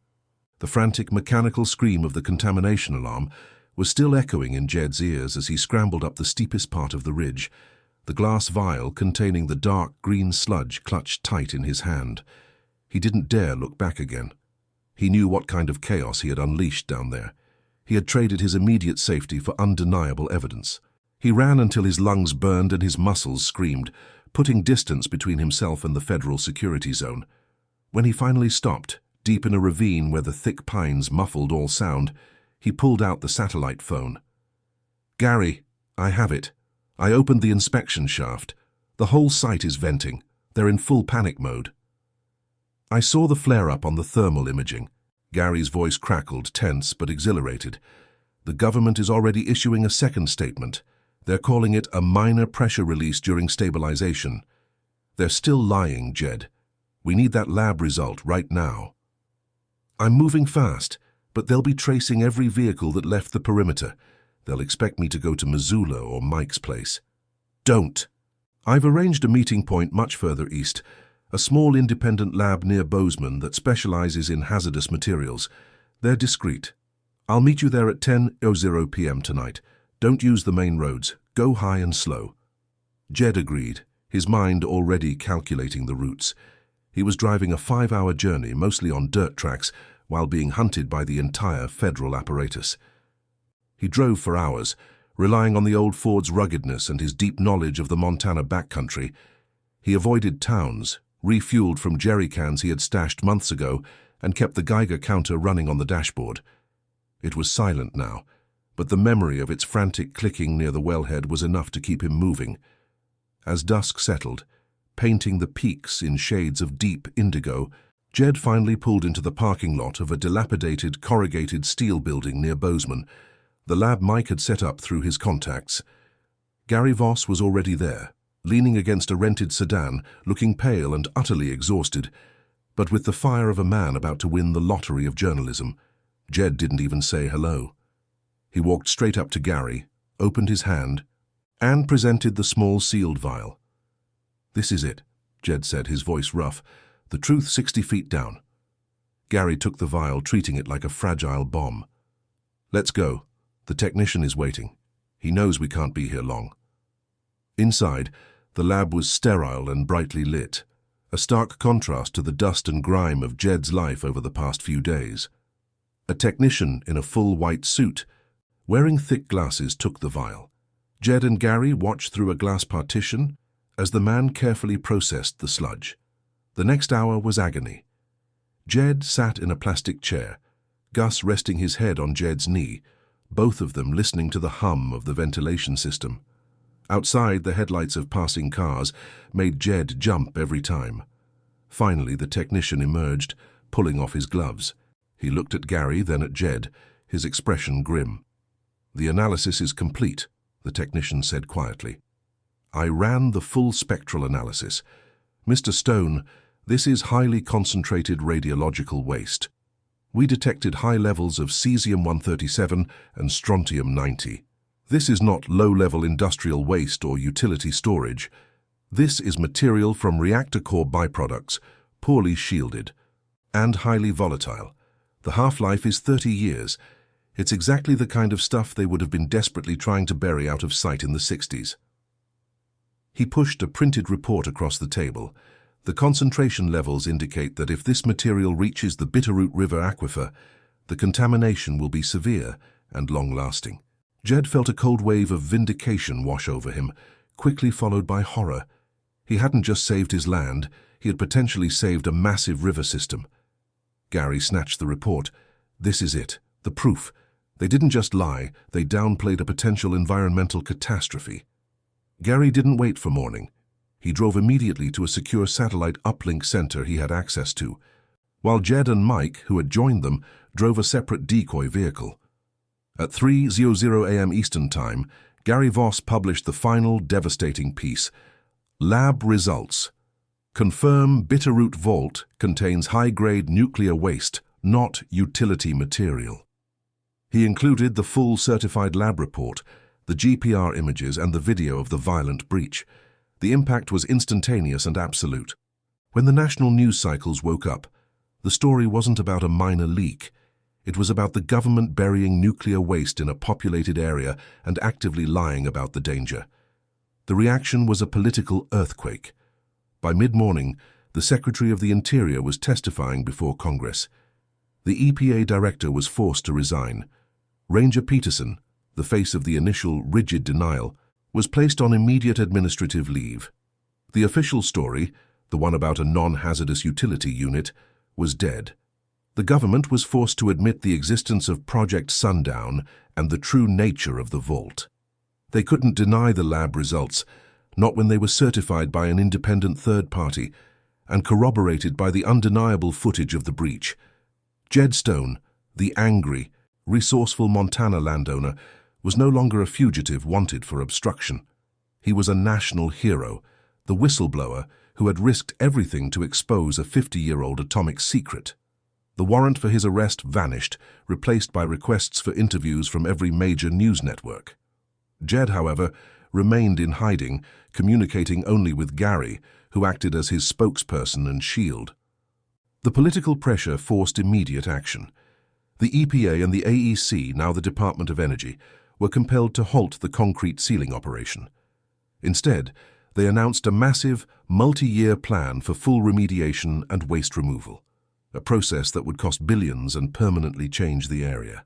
The frantic mechanical scream of the contamination alarm was still echoing in Jed's ears as he scrambled up the steepest part of the ridge, the glass vial containing the dark green sludge clutched tight in his hand. He didn't dare look back again. He knew what kind of chaos he had unleashed down there. He had traded his immediate safety for undeniable evidence. He ran until his lungs burned and his muscles screamed, putting distance between himself and the federal security zone. When he finally stopped, deep in a ravine where the thick pines muffled all sound, he pulled out the satellite phone. "Gary, I have it. I opened the inspection shaft. The whole site is venting. They're in full panic mode." "I saw the flare-up on the thermal imaging." Gary's voice crackled, tense but exhilarated. "The government is already issuing a second statement. They're calling it a minor pressure release during stabilization. They're still lying, Jed. We need that lab result right now." "I'm moving fast, but they'll be tracing every vehicle that left the perimeter. They'll expect me to go to Missoula or Mike's place." "Don't." "I've arranged a meeting point much further east, a small independent lab near Bozeman that specializes in hazardous materials. They're discreet. I'll meet you there at 10:00 p.m. tonight. Don't use the main roads. Go high and slow." Jed agreed, his mind already calculating the routes. He was driving a 5-hour journey, mostly on dirt tracks, while being hunted by the entire federal apparatus. He drove for hours, relying on the old Ford's ruggedness and his deep knowledge of the Montana backcountry. He avoided towns, refueled from jerry cans he had stashed months ago, and kept the Geiger counter running on the dashboard. It was silent now, but the memory of its frantic clicking near the wellhead was enough to keep him moving. As dusk settled, painting the peaks in shades of deep indigo, Jed finally pulled into the parking lot of a dilapidated corrugated steel building near Bozeman, the lab Mike had set up through his contacts. Gary Voss was already there, leaning against a rented sedan, looking pale and utterly exhausted, but with the fire of a man about to win the lottery of journalism. Jed didn't even say hello. He walked straight up to Gary, opened his hand and presented the small sealed vial. "This is it," Jed said, his voice rough. "The truth 60 feet down." Gary took the vial, treating it like a fragile bomb. "Let's go. The technician is waiting. He knows we can't be here long." Inside, the lab was sterile and brightly lit, a stark contrast to the dust and grime of Jed's life over the past few days. A technician in a full white suit, wearing thick glasses, took the vial. Jed and Gary watched through a glass partition as the man carefully processed the sludge. The next hour was agony. Jed sat in a plastic chair, Gus resting his head on Jed's knee, both of them listening to the hum of the ventilation system. Outside, the headlights of passing cars made Jed jump every time. Finally, the technician emerged, pulling off his gloves. He looked at Gary, then at Jed, his expression grim. "The analysis is complete," the technician said quietly. "I ran the full spectral analysis. Mr. Stone, this is highly concentrated radiological waste. We detected high levels of cesium-137 and strontium-90. This is not low-level industrial waste or utility storage. This is material from reactor core byproducts, poorly shielded, and highly volatile. The half-life is 30 years. It's exactly the kind of stuff they would have been desperately trying to bury out of sight in the 60s. He pushed a printed report across the table. "The concentration levels indicate that if this material reaches the Bitterroot River aquifer, the contamination will be severe and long-lasting." Jed felt a cold wave of vindication wash over him, quickly followed by horror. He hadn't just saved his land, he had potentially saved a massive river system. Gary snatched the report. "This is it, the proof. They didn't just lie, they downplayed a potential environmental catastrophe." Gary didn't wait for morning. He drove immediately to a secure satellite uplink center he had access to, while Jed and Mike, who had joined them, drove a separate decoy vehicle. At 3:00 a.m. Eastern Time, Gary Voss published the final devastating piece. Lab results. Confirm Bitterroot Vault contains high-grade nuclear waste, not utility material. He included the full certified lab report, the GPR images and the video of the violent breach. The impact was instantaneous and absolute. When the national news cycles woke up, the story wasn't about a minor leak. It was about the government burying nuclear waste in a populated area and actively lying about the danger. The reaction was a political earthquake. By mid-morning, the Secretary of the Interior was testifying before Congress. The EPA director was forced to resign. Ranger Peterson, the face of the initial rigid denial, was placed on immediate administrative leave. The official story, the one about a non-hazardous utility unit, was dead. The government was forced to admit the existence of Project Sundown and the true nature of the vault. They couldn't deny the lab results, not when they were certified by an independent third party and corroborated by the undeniable footage of the breach. Jed Stone, the angry, resourceful Montana landowner, was no longer a fugitive wanted for obstruction. He was a national hero, the whistleblower who had risked everything to expose a 50-year-old atomic secret. The warrant for his arrest vanished, replaced by requests for interviews from every major news network. Jed, however, remained in hiding, communicating only with Gary, who acted as his spokesperson and shield. The political pressure forced immediate action. The EPA and the AEC, now the Department of Energy, were compelled to halt the concrete sealing operation. Instead, they announced a massive, multi-year plan for full remediation and waste removal, a process that would cost billions and permanently change the area.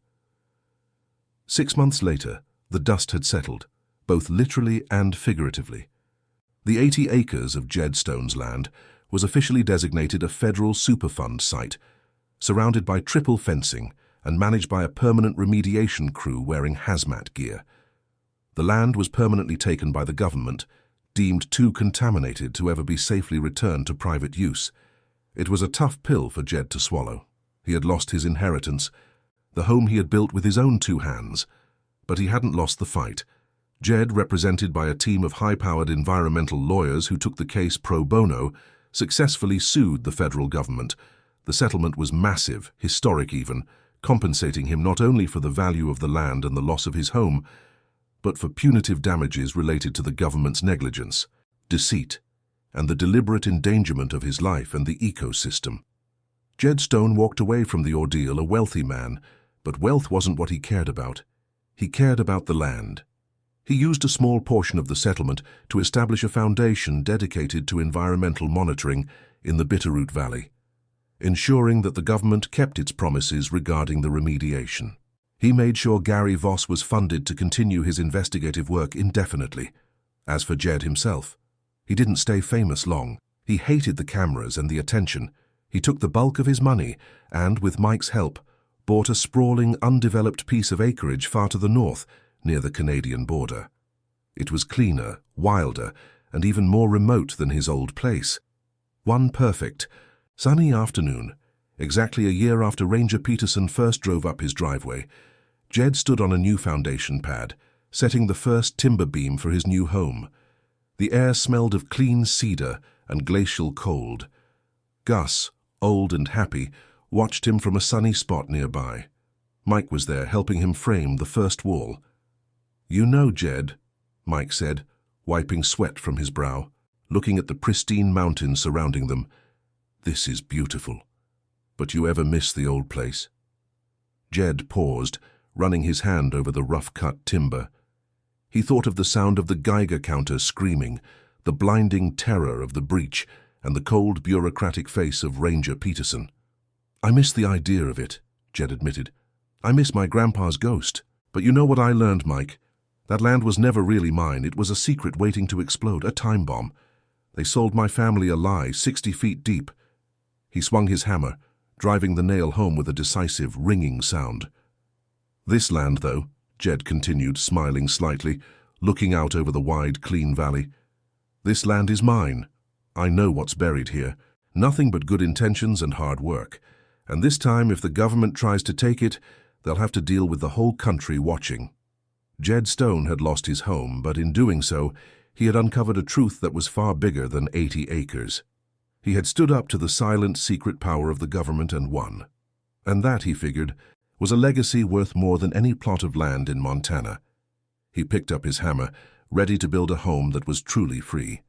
6 months later, the dust had settled, both literally and figuratively. The 80 acres of Jed Stone's land was officially designated a federal Superfund site, surrounded by triple fencing and managed by a permanent remediation crew wearing hazmat gear. The land was permanently taken by the government, deemed too contaminated to ever be safely returned to private use. It was a tough pill for Jed to swallow. He had lost his inheritance, the home he had built with his own 2 hands. But he hadn't lost the fight. Jed, represented by a team of high-powered environmental lawyers who took the case pro bono, successfully sued the federal government. The settlement was massive, historic even, compensating him not only for the value of the land and the loss of his home, but for punitive damages related to the government's negligence, deceit, and the deliberate endangerment of his life and the ecosystem. Jed Stone walked away from the ordeal a wealthy man, but wealth wasn't what he cared about. He cared about the land. He used a small portion of the settlement to establish a foundation dedicated to environmental monitoring in the Bitterroot Valley, ensuring that the government kept its promises regarding the remediation. He made sure Gary Voss was funded to continue his investigative work indefinitely. As for Jed himself, he didn't stay famous long. He hated the cameras and the attention. He took the bulk of his money and, with Mike's help, bought a sprawling, undeveloped piece of acreage far to the north, near the Canadian border. It was cleaner, wilder, and even more remote than his old place. One perfect, sunny afternoon, exactly a year after Ranger Peterson first drove up his driveway, Jed stood on a new foundation pad, setting the first timber beam for his new home. The air smelled of clean cedar and glacial cold. Gus, old and happy, watched him from a sunny spot nearby. Mike was there, helping him frame the first wall. "You know, Jed," Mike said, wiping sweat from his brow, looking at the pristine mountains surrounding them, "this is beautiful. But you ever miss the old place?" Jed paused, running his hand over the rough-cut timber. He thought of the sound of the Geiger counter screaming, the blinding terror of the breach, and the cold, bureaucratic face of Ranger Peterson. "I miss the idea of it," Jed admitted. "I miss my grandpa's ghost. But you know what I learned, Mike? That land was never really mine. It was a secret waiting to explode, a time bomb. They sold my family a lie, 60 feet deep." He swung his hammer, driving the nail home with a decisive, ringing sound. "This land, though," Jed continued, smiling slightly, looking out over the wide, clean valley. "This land is mine. I know what's buried here. Nothing but good intentions and hard work. And this time, if the government tries to take it, they'll have to deal with the whole country watching." Jed Stone had lost his home, but in doing so, he had uncovered a truth that was far bigger than 80 acres. He had stood up to the silent, secret power of the government and won. And that, he figured, was a legacy worth more than any plot of land in Montana. He picked up his hammer, ready to build a home that was truly free.